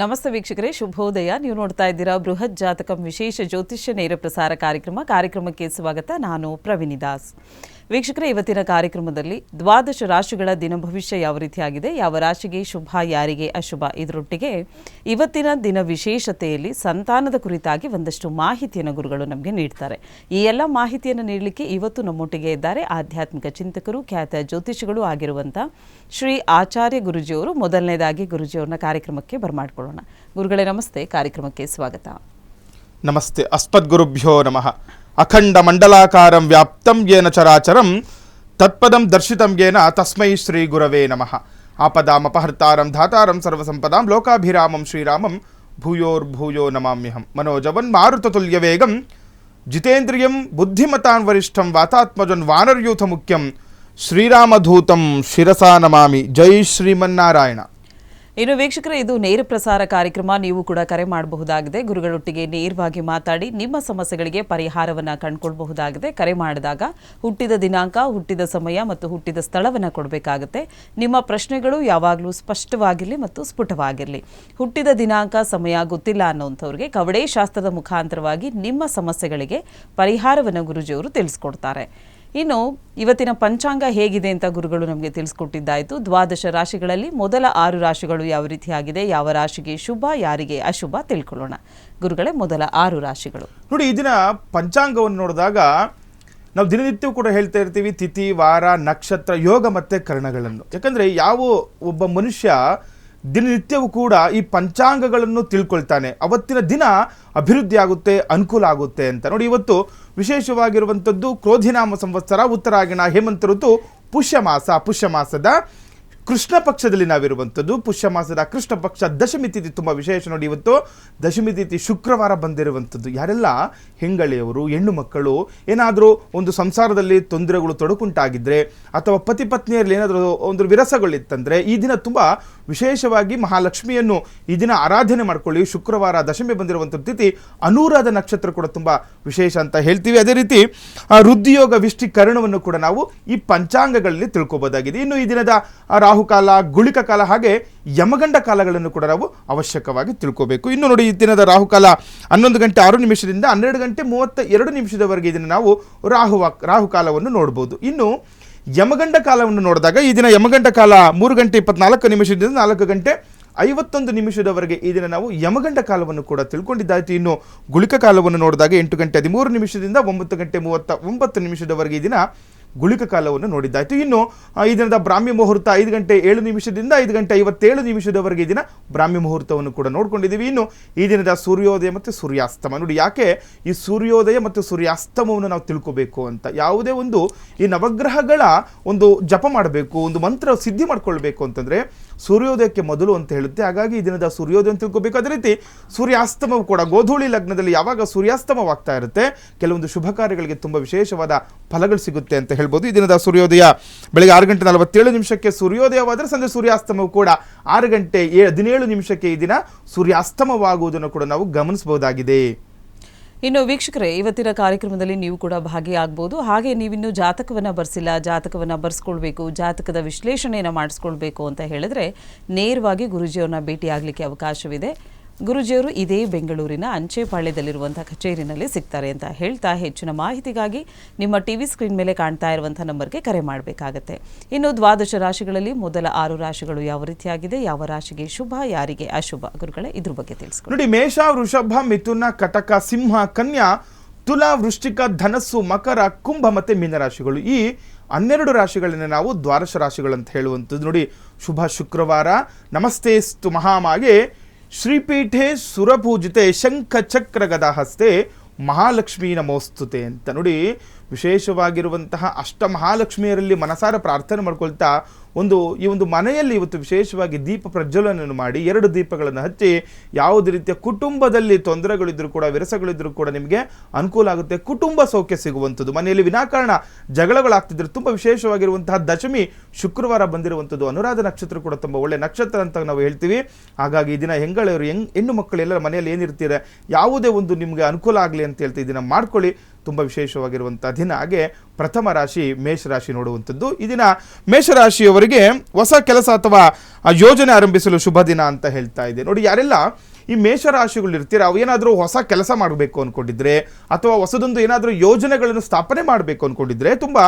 ನಮಸ್ತೆ ವೀಕ್ಷಕರೇ, ಶುಭೋದಯ. ನೀವು ನೋಡ್ತಾ ಇದ್ದೀರಾ ಬೃಹತ್ ಜಾತಕಂ ವಿಶೇಷ ಜ್ಯೋತಿಷ್ಯ ನೇರ ಪ್ರಸಾರ ಕಾರ್ಯಕ್ರಮಕ್ಕೆ ಸ್ವಾಗತ. ನಾನು ಪ್ರವೀಣಿ ದಾಸ್. ವೀಕ್ಷಕರೇ, ಇವತ್ತಿನ ಕಾರ್ಯಕ್ರಮದಲ್ಲಿ 12 ರಾಶಿಗಳ ದಿನ ಭವಿಷ್ಯ ಯಾವ ರೀತಿಯಾಗಿದೆ, ಯಾವ ರಾಶಿಗೆ ಶುಭ, ಯಾರಿಗೆ ಅಶುಭ, ಇದರೊಟ್ಟಿಗೆ ಇವತ್ತಿನ ದಿನ ವಿಶೇಷತೆಯಲ್ಲಿ ಸಂತಾನದ ಕುರಿತಾಗಿ ಒಂದಷ್ಟು ಮಾಹಿತಿಯನ್ನು ಗುರುಗಳು ನಮಗೆ ನೀಡ್ತಾರೆ. ಈ ಎಲ್ಲ ಮಾಹಿತಿಯನ್ನು ನೀಡಲಿಕ್ಕೆ ಇವತ್ತು ನಮ್ಮೊಟ್ಟಿಗೆ ಇದ್ದಾರೆ ಆಧ್ಯಾತ್ಮಿಕ ಚಿಂತಕರು, ಖ್ಯಾತ ಜ್ಯೋತಿಷಿಗಳು ಆಗಿರುವಂಥ ಶ್ರೀ ಆಚಾರ್ಯ ಗುರುಜಿಯವರು. ಮೊದಲನೇದಾಗಿ ಗುರುಜಿಯವ್ರನ್ನ ಕಾರ್ಯಕ್ರಮಕ್ಕೆ ಬರಮಾಡ್ಕೊಳ್ಳೋಣ. ಗುರುಗಳೇ ನಮಸ್ತೆ, ಕಾರ್ಯಕ್ರಮಕ್ಕೆ ಸ್ವಾಗತ. ನಮಸ್ತೆ. ಅಸ್ಮದ್ಗುರುಭ್ಯೋ ನಮಃ. ಅಖಂಡ ಮಂಡಲಾಕಾರಂ ವ್ಯಾಪ್ತಂ ಯೇನ ಚರಾಚರಂ ತತ್ಪದಂ ದರ್ಶಿತಂ ಯೇನ ತಸ್ಮೈ ಶ್ರೀ ಗುರವೇ ನಮಃ. ಆಪದಾಮಪಹರ್ತಾರಂ ಧಾತಾರಂ ಸರ್ವಸಂಪದಾಂ ಲೋಕಾಭಿರಾಮಂ ಶ್ರೀರಾಮಂ ಭೂಯೋರ್ಭೂಯೋ ನಮಾಮ್ಯಹಂ. ಮನೋಜವನ್ ಮಾರುತತುಲ್ಯವೇಗಂ ಜಿತೇಂದ್ರಿಯಂ ಬುದ್ಧಿಮತಾನ್ ವರಿಷ್ಠಂ ವಾತಾತ್ಮಜನ್ ವಾನರ್ಯೂಥ ಮುಖ್ಯಂ ಶ್ರೀರಾಮಧೂತಂ ಶಿರಸಾ ನಮಾಮಿ. ಜೈ ಶ್ರೀಮನ್ನಾರಾಯಣ. ಇನ್ನು ವೀಕ್ಷಕರೇ, ಇದು ನೇರ ಪ್ರಸಾರ ಕಾರ್ಯಕ್ರಮ. ನೀವು ಕೂಡ ಕರೆ ಮಾಡಬಹುದಾಗಿದೆ. ಗುರುಗಳೊಟ್ಟಿಗೆ ನೇರವಾಗಿ ಮಾತಾಡಿ ನಿಮ್ಮ ಸಮಸ್ಯೆಗಳಿಗೆ ಪರಿಹಾರವನ್ನು ಕಂಡುಕೊಳ್ಬಹುದಾಗಿದೆ. ಕರೆ ಮಾಡಿದಾಗ ಹುಟ್ಟಿದ ದಿನಾಂಕ, ಹುಟ್ಟಿದ ಸಮಯ ಮತ್ತು ಹುಟ್ಟಿದ ಸ್ಥಳವನ್ನು ಕೊಡಬೇಕಾಗುತ್ತೆ. ನಿಮ್ಮ ಪ್ರಶ್ನೆಗಳು ಯಾವಾಗಲೂ ಸ್ಪಷ್ಟವಾಗಿರಲಿ ಮತ್ತು ಸ್ಫುಟವಾಗಿರಲಿ. ಹುಟ್ಟಿದ ದಿನಾಂಕ, ಸಮಯ ಗೊತ್ತಿಲ್ಲ ಅನ್ನೋಂಥವ್ರಿಗೆ ಕವಡೆ ಶಾಸ್ತ್ರದ ಮುಖಾಂತರವಾಗಿ ನಿಮ್ಮ ಸಮಸ್ಯೆಗಳಿಗೆ ಪರಿಹಾರವನ್ನು ಗುರುಜಿಯವರು ತಿಳಿಸ್ಕೊಡ್ತಾರೆ. ಇನ್ನು ಇವತ್ತಿನ ಪಂಚಾಂಗ ಹೇಗಿದೆ ಅಂತ ಗುರುಗಳು ನಮಗೆ ತಿಳಿಸ್ಕೊಟ್ಟಿದ್ದಾಯಿತು. 12 ರಾಶಿಗಳಲ್ಲಿ ಮೊದಲ 6 ರಾಶಿಗಳು ಯಾವ ರೀತಿಯಾಗಿದೆ, ಯಾವ ರಾಶಿಗೆ ಶುಭ, ಯಾರಿಗೆ ಅಶುಭ ತಿಳ್ಕೊಳ್ಳೋಣ. ಗುರುಗಳೇ, ಮೊದಲ 6 ರಾಶಿಗಳು ನೋಡಿ. ಈ ದಿನ ಪಂಚಾಂಗವನ್ನು ನೋಡಿದಾಗ ನಾವು ದಿನನಿತ್ಯವೂ ಕೂಡ ಹೇಳ್ತಾ ಇರ್ತೀವಿ ತಿಥಿ, ವಾರ, ನಕ್ಷತ್ರ, ಯೋಗ ಮತ್ತು ಕರ್ಣಗಳನ್ನು. ಯಾಕಂದರೆ ಯಾವ ಒಬ್ಬ ಮನುಷ್ಯ ದಿನನಿತ್ಯವೂ ಕೂಡ ಈ ಪಂಚಾಂಗಗಳನ್ನು ತಿಳ್ಕೊಳ್ತಾನೆ, ಅವತ್ತಿನ ದಿನ ಅಭಿವೃದ್ಧಿ ಆಗುತ್ತೆ, ಅನುಕೂಲ ಆಗುತ್ತೆ ಅಂತ. ನೋಡಿ, ಇವತ್ತು ವಿಶೇಷವಾಗಿರುವಂಥದ್ದು ಕ್ರೋಧಿನಾಮ ಸಂವತ್ಸರ, ಉತ್ತರಾಯಣ, ಹೇಮಂತ ಋತು, ಪುಷ್ಯ ಮಾಸದ ಕೃಷ್ಣ ಪಕ್ಷದಲ್ಲಿ ನಾವಿರುವಂಥದ್ದು. ಪುಷ್ಯ ಮಾಸದ ಕೃಷ್ಣ ಪಕ್ಷ ದಶಮಿ ತಿಥಿ ತುಂಬ ವಿಶೇಷ. ನೋಡಿ, ಇವತ್ತು ದಶಮಿ ತಿಥಿ ಶುಕ್ರವಾರ ಬಂದಿರುವಂಥದ್ದು. ಯಾರೆಲ್ಲ ಹೆಂಗಳೆಯವರು, ಹೆಣ್ಣು ಮಕ್ಕಳು ಏನಾದರೂ ಒಂದು ಸಂಸಾರದಲ್ಲಿ ತೊಂದರೆಗಳು ತೊಡಕುಂಟಾಗಿದ್ದರೆ ಅಥವಾ ಪತಿ ಪತ್ನಿಯರಲ್ಲಿ ಏನಾದರೂ ಒಂದು ವಿರಸಗಳಿತ್ತಂದರೆ ಈ ದಿನ ತುಂಬ ವಿಶೇಷವಾಗಿ ಮಹಾಲಕ್ಷ್ಮಿಯನ್ನು ಈ ದಿನ ಆರಾಧನೆ ಮಾಡ್ಕೊಳ್ಳಿ. ಶುಕ್ರವಾರ ದಶಮಿ ಬಂದಿರುವಂಥ ತಿಥಿ, ಅನುರಾಧ ನಕ್ಷತ್ರ ಕೂಡ ತುಂಬ ವಿಶೇಷ ಅಂತ ಹೇಳ್ತೀವಿ. ಅದೇ ರೀತಿ ವೃದ್ಧಿಯೋಗ ವಿಷ್ಟಿಕರಣವನ್ನು ಕೂಡ ನಾವು ಈ ಪಂಚಾಂಗಗಳಲ್ಲಿ ತಿಳ್ಕೊಬೋದಾಗಿದೆ. ಇನ್ನು ಈ ದಿನದ ರಾಹುಕಾಲ, ಗುಳಿಕ ಕಾಲ ಹಾಗೆ ಯಮಗಂಡ ಕಾಲಗಳನ್ನು ಕೂಡ ನಾವು ಅವಶ್ಯಕವಾಗಿ ತಿಳ್ಕೋಬೇಕು. ಇನ್ನು ನೋಡಿ, ಈ ದಿನದ ರಾಹುಕಾಲ 11 ಗಂಟೆ 6 ನಿಮಿಷದಿಂದ 12 ಗಂಟೆ 32 ನಿಮಿಷದವರೆಗೆ ಇದನ್ನು ನಾವು ರಾಹುಕಾಲವನ್ನು ನೋಡ್ಬೋದು. ಇನ್ನು ಯಮಗಂಡ ಕಾಲವನ್ನು ನೋಡಿದಾಗ ಈ ದಿನ ಯಮಗಂಡ ಕಾಲ 3 ಗಂಟೆ 24 ನಿಮಿಷದಿಂದ 4 ಗಂಟೆ 51 ನಿಮಿಷದವರೆಗೆ ಈ ದಿನ ನಾವು ಯಮಗಂಡ ಕಾಲವನ್ನು ಕೂಡ ತಿಳ್ಕೊಂಡಿದ್ದಾಯಿತು. ಇನ್ನು ಗುಳಿಕ ಕಾಲವನ್ನು ನೋಡಿದಾಗ 8 ಗಂಟೆ 13 ನಿಮಿಷದಿಂದ 9 ಗಂಟೆ 39 ನಿಮಿಷದವರೆಗೆ ಈ ದಿನ ಗುಳಿಕ ಕಾಲವನ್ನು ನೋಡಿದ್ದಾಯಿತು. ಇನ್ನು ಈ ದಿನದ ಬ್ರಾಹ್ಮಿ ಮುಹೂರ್ತ 5 ಗಂಟೆ 7 ನಿಮಿಷದಿಂದ 5 ಗಂಟೆ 57 ನಿಮಿಷದವರೆಗೆ ಈ ದಿನ ಬ್ರಾಹ್ಮಿ ಮುಹೂರ್ತವನ್ನು ಕೂಡ ನೋಡ್ಕೊಂಡಿದ್ದೀವಿ. ಇನ್ನು ಈ ದಿನದ ಸೂರ್ಯೋದಯ ಮತ್ತು ಸೂರ್ಯಾಸ್ತಮ. ನೋಡಿ, ಯಾಕೆ ಈ ಸೂರ್ಯೋದಯ ಮತ್ತು ಸೂರ್ಯಾಸ್ತಮವನ್ನು ನಾವು ತಿಳ್ಕೋಬೇಕು ಅಂತ, ಯಾವುದೇ ಒಂದು ಈ ನವಗ್ರಹಗಳ ಒಂದು ಜಪ ಮಾಡಬೇಕು, ಒಂದು ಮಂತ್ರ ಸಿದ್ಧಿ ಮಾಡ್ಕೊಳ್ಬೇಕು ಅಂತಂದರೆ ಸೂರ್ಯೋದಯಕ್ಕೆ ಮೊದಲು ಅಂತ ಹೇಳುತ್ತೆ. ಹಾಗಾಗಿ ಈ ದಿನದ ಸೂರ್ಯೋದಯವನ್ನು ತಿಳ್ಕೋಬೇಕು. ಅದೇ ರೀತಿ ಸೂರ್ಯಾಸ್ತಮವು ಕೂಡ ಗೋಧೂಳಿ ಲಗ್ನದಲ್ಲಿ ಯಾವಾಗ ಸೂರ್ಯಾಸ್ತಮವಾಗ್ತಾ ಇರುತ್ತೆ ಕೆಲವೊಂದು ಶುಭ ಕಾರ್ಯಗಳಿಗೆ ತುಂಬ ವಿಶೇಷವಾದ ಫಲಗಳು ಸಿಗುತ್ತೆ ಅಂತ ಹೇಳ್ಬೋದು. ಈ ದಿನದ ಸೂರ್ಯೋದಯ ಬೆಳಗ್ಗೆ 6 ಗಂಟೆ 47 ನಿಮಿಷಕ್ಕೆ ಸೂರ್ಯೋದಯವಾದರೆ ಸಂಜೆ ಸೂರ್ಯಾಸ್ತಮವು ಕೂಡ 6 ಗಂಟೆ 17 ನಿಮಿಷಕ್ಕೆ ಈ ದಿನ ಸೂರ್ಯಾಸ್ತಮವಾಗುವುದನ್ನು ಕೂಡ ನಾವು ಗಮನಿಸಬಹುದಾಗಿದೆ. ಇನ್ನು ವೀಕ್ಷಕರೇ, ಇವತ್ತಿನ ಕಾರ್ಯಕ್ರಮದಲ್ಲಿ ನೀವು ಕೂಡ ಭಾಗಿಯಾಗಬಹುದು. ಹಾಗೆ ನೀವಿನ್ನೂ ಜಾತಕವನ್ನು ಬರೆಸಿಲ್ಲ, ಜಾತಕವನ್ನು ಬರೆಸ್ಕೊಳ್ಬೇಕು, ಜಾತಕದ ವಿಶ್ಲೇಷಣೆಯನ್ನು ಮಾಡಿಸ್ಕೊಳ್ಬೇಕು ಅಂತ ಹೇಳಿದ್ರೆ ನೇರವಾಗಿ ಗುರುಜಿಯವ್ರನ್ನ ಭೇಟಿಯಾಗಲಿಕ್ಕೆ ಅವಕಾಶವಿದೆ. ಗುರುಜಿಯವರು ಇದೇ ಬೆಂಗಳೂರಿನ ಅಂಚೆಪಾಳ್ಯದಲ್ಲಿರುವಂಥ ಕಚೇರಿನಲ್ಲಿ ಸಿಗ್ತಾರೆ ಅಂತ ಹೇಳ್ತಾ, ಹೆಚ್ಚಿನ ಮಾಹಿತಿಗಾಗಿ ನಿಮ್ಮ ಟಿವಿ ಸ್ಕ್ರೀನ್ ಮೇಲೆ ಕಾಣ್ತಾ ಇರುವಂಥ ನಂಬರ್ಗೆ ಕರೆ ಮಾಡಬೇಕಾಗತ್ತೆ. ಇನ್ನು 12 ರಾಶಿಗಳಲ್ಲಿ ಮೊದಲ 6 ರಾಶಿಗಳು ಯಾವ ರೀತಿಯಾಗಿದೆ, ಯಾವ ರಾಶಿಗೆ ಶುಭ, ಯಾರಿಗೆ ಅಶುಭ, ಗುರುಗಳೇ ಇದ್ರ ಬಗ್ಗೆ ತಿಳಿಸ್ಕೊಡಿ. ನೋಡಿ, ಮೇಷ, ವೃಷಭ, ಮಿಥುನ, ಕಟಕ, ಸಿಂಹ, ಕನ್ಯಾ, ತುಲಾ, ವೃಶ್ಚಿಕ, ಧನಸ್ಸು, ಮಕರ, ಕುಂಭ ಮತ್ತು ಮೀನರಾಶಿಗಳು. ಈ 12 ರಾಶಿಗಳನ್ನು ನಾವು ದ್ವಾದಶ ರಾಶಿಗಳು ಅಂತ ಹೇಳುವಂಥದ್ದು. ನೋಡಿ, ಶುಭ ಶುಕ್ರವಾರ. ನಮಸ್ತೇಸ್ತು ಮಹಾಮಾಗೆ ಶ್ರೀಪೀಠೆ ಸುರಪೂಜಿತೆ ಶಂಖ ಚಕ್ರ ಗದಾ ಹಸ್ತೆ ಮಹಾಲಕ್ಷ್ಮೀ ನಮೋಸ್ತುತೆ ಅಂತ. ನೋಡಿ, ವಿಶೇಷವಾಗಿರುವಂತಹ ಅಷ್ಟಮಹಾಲಕ್ಷ್ಮಿಯರಲ್ಲಿ ಮನಸಾರ ಪ್ರಾರ್ಥನೆ ಮಾಡ್ಕೊಳ್ತಾ ಈ ಒಂದು ಮನೆಯಲ್ಲಿ ಇವತ್ತು ವಿಶೇಷವಾಗಿ ದೀಪ ಪ್ರಜ್ವಲನೆಯನ್ನು ಮಾಡಿ 2 ದೀಪಗಳನ್ನು ಹಚ್ಚಿ ಯಾವುದೇ ರೀತಿಯ ಕುಟುಂಬದಲ್ಲಿ ತೊಂದರೆಗಳಿದ್ರೂ ಕೂಡ, ವಿರಸಗಳಿದ್ರೂ ಕೂಡ ನಿಮಗೆ ಅನುಕೂಲ ಆಗುತ್ತೆ, ಕುಟುಂಬ ಸೌಖ್ಯ ಸಿಗುವಂಥದ್ದು. ಮನೆಯಲ್ಲಿ ವಿನಾಕಾರಣ ಜಗಳಗಳಾಗ್ತಿದ್ರೆ ತುಂಬ ವಿಶೇಷವಾಗಿರುವಂತಹ ದಶಮಿ ಶುಕ್ರವಾರ ಬಂದಿರುವಂಥದ್ದು. ಅನುರಾಧ ನಕ್ಷತ್ರ ಕೂಡ ತುಂಬ ಒಳ್ಳೆಯ ನಕ್ಷತ್ರ ಅಂತ ನಾವು ಹೇಳ್ತೀವಿ. ಹಾಗಾಗಿ ಈ ದಿನ ಹೆಂಗಳೆಯರು, ಹೆಣ್ಣು ಮಕ್ಕಳು ಎಲ್ಲರ ಮನೆಯಲ್ಲಿ ಏನಿರ್ತೀರ ಯಾವುದೇ ಒಂದು ನಿಮಗೆ ಅನುಕೂಲ ಆಗಲಿ ಅಂತ ಹೇಳ್ತೀವಿ. ಇದನ್ನು ಮಾಡ್ಕೊಳ್ಳಿ, ತುಂಬ ವಿಶೇಷವಾಗಿರುವಂಥ ದಿನ. ಹಾಗೆ ಪ್ರಥಮ ರಾಶಿ ಮೇಷರಾಶಿ ನೋಡುವಂಥದ್ದು. ಈ ದಿನ ಮೇಷರಾಶಿಯವರಿಗೆ ಹೊಸ ಕೆಲಸ ಅಥವಾ ಯೋಜನೆ ಆರಂಭಿಸಲು ಶುಭ ದಿನ ಅಂತ ಹೇಳ್ತಾ ಇದೆ. ನೋಡಿ, ಯಾರೆಲ್ಲ ಈ ಮೇಷರಾಶಿಗಳು ಇರ್ತೀರ, ಅವು ಏನಾದರೂ ಹೊಸ ಕೆಲಸ ಮಾಡಬೇಕು ಅಂದ್ಕೊಂಡಿದ್ರೆ ಅಥವಾ ಹೊಸದೊಂದು ಏನಾದರೂ ಯೋಜನೆಗಳನ್ನು ಸ್ಥಾಪನೆ ಮಾಡಬೇಕು ಅಂದ್ಕೊಂಡಿದ್ರೆ ತುಂಬ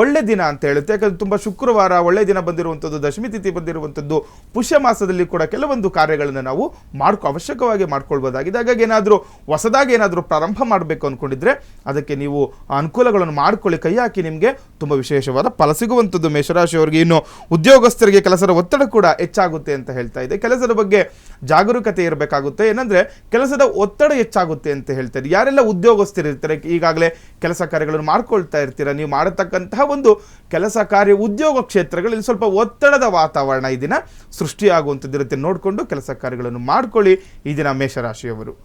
ಒಳ್ಳೆ ದಿನ ಅಂತ ಹೇಳುತ್ತೆ. ಯಾಕಂದರೆ ತುಂಬ ಶುಕ್ರವಾರ ಒಳ್ಳೆ ದಿನ ಬಂದಿರುವಂಥದ್ದು, ದಶಮಿ ತಿಥಿ ಬಂದಿರುವಂಥದ್ದು, ಪುಷ್ಯ ಮಾಸದಲ್ಲಿ ಕೂಡ ಕೆಲವೊಂದು ಕಾರ್ಯಗಳನ್ನು ನಾವು ಅವಶ್ಯಕವಾಗಿ ಮಾಡ್ಕೊಳ್ಬೋದಾಗಿದೆ. ಹಾಗಾಗಿ ಏನಾದರೂ ಹೊಸದಾಗಿ ಏನಾದರೂ ಪ್ರಾರಂಭ ಮಾಡಬೇಕು ಅಂದ್ಕೊಂಡಿದ್ರೆ ಅದಕ್ಕೆ ನೀವು ಅನುಕೂಲಗಳನ್ನು ಮಾಡ್ಕೊಳ್ಳಿ, ಕೈ ಹಾಕಿ, ನಿಮಗೆ ತುಂಬ ವಿಶೇಷವಾದ ಫಲ ಸಿಗುವಂಥದ್ದು. ಮೇಷರಾಶಿಯವರಿಗೆ ಇನ್ನು ಉದ್ಯೋಗಸ್ಥರಿಗೆ ಕೆಲಸದ ಒತ್ತಡ ಕೂಡ ಹೆಚ್ಚಾಗುತ್ತೆ ಅಂತ ಹೇಳ್ತಾ ಇದೆ. ಕೆಲಸದ ಬಗ್ಗೆ ಜಾಗರೂಕತೆ ಇರಬೇಕಾಗುತ್ತೆ. ಏನಂದ್ರೆ ಕೆಲಸದ ಒತ್ತಡ ಹೆಚ್ಚಾಗುತ್ತೆ ಅಂತ ಹೇಳ್ತಾರೆ. ಯಾರೆಲ್ಲ ಉದ್ಯೋಗಸ್ಥರಿರ್ತಾರೆ, ಈಗಾಗಲೇ ಕೆಲಸ ಕಾರ್ಯಗಳನ್ನು ಮಾಡ್ಕೊಳ್ತಾ ಇರ್ತೀರ, ನೀವು ಮಾಡತಕ್ಕಂತಹ ಒಂದು ಕೆಲಸ ಕಾರ್ಯ ಉದ್ಯೋಗ ಕ್ಷೇತ್ರಗಳಲ್ಲಿ ಸ್ವಲ್ಪ ಒತ್ತಡದ ವಾತಾವರಣ ಈ ದಿನ ಸೃಷ್ಟಿಯಾಗುವಂಥದ್ದಿರುತ್ತೆ. ನೋಡಿಕೊಂಡು ಕೆಲಸ ಕಾರ್ಯಗಳನ್ನು ಮಾಡ್ಕೊಳ್ಳಿ ಈ ದಿನ ಮೇಷರಾಶಿಯವರು.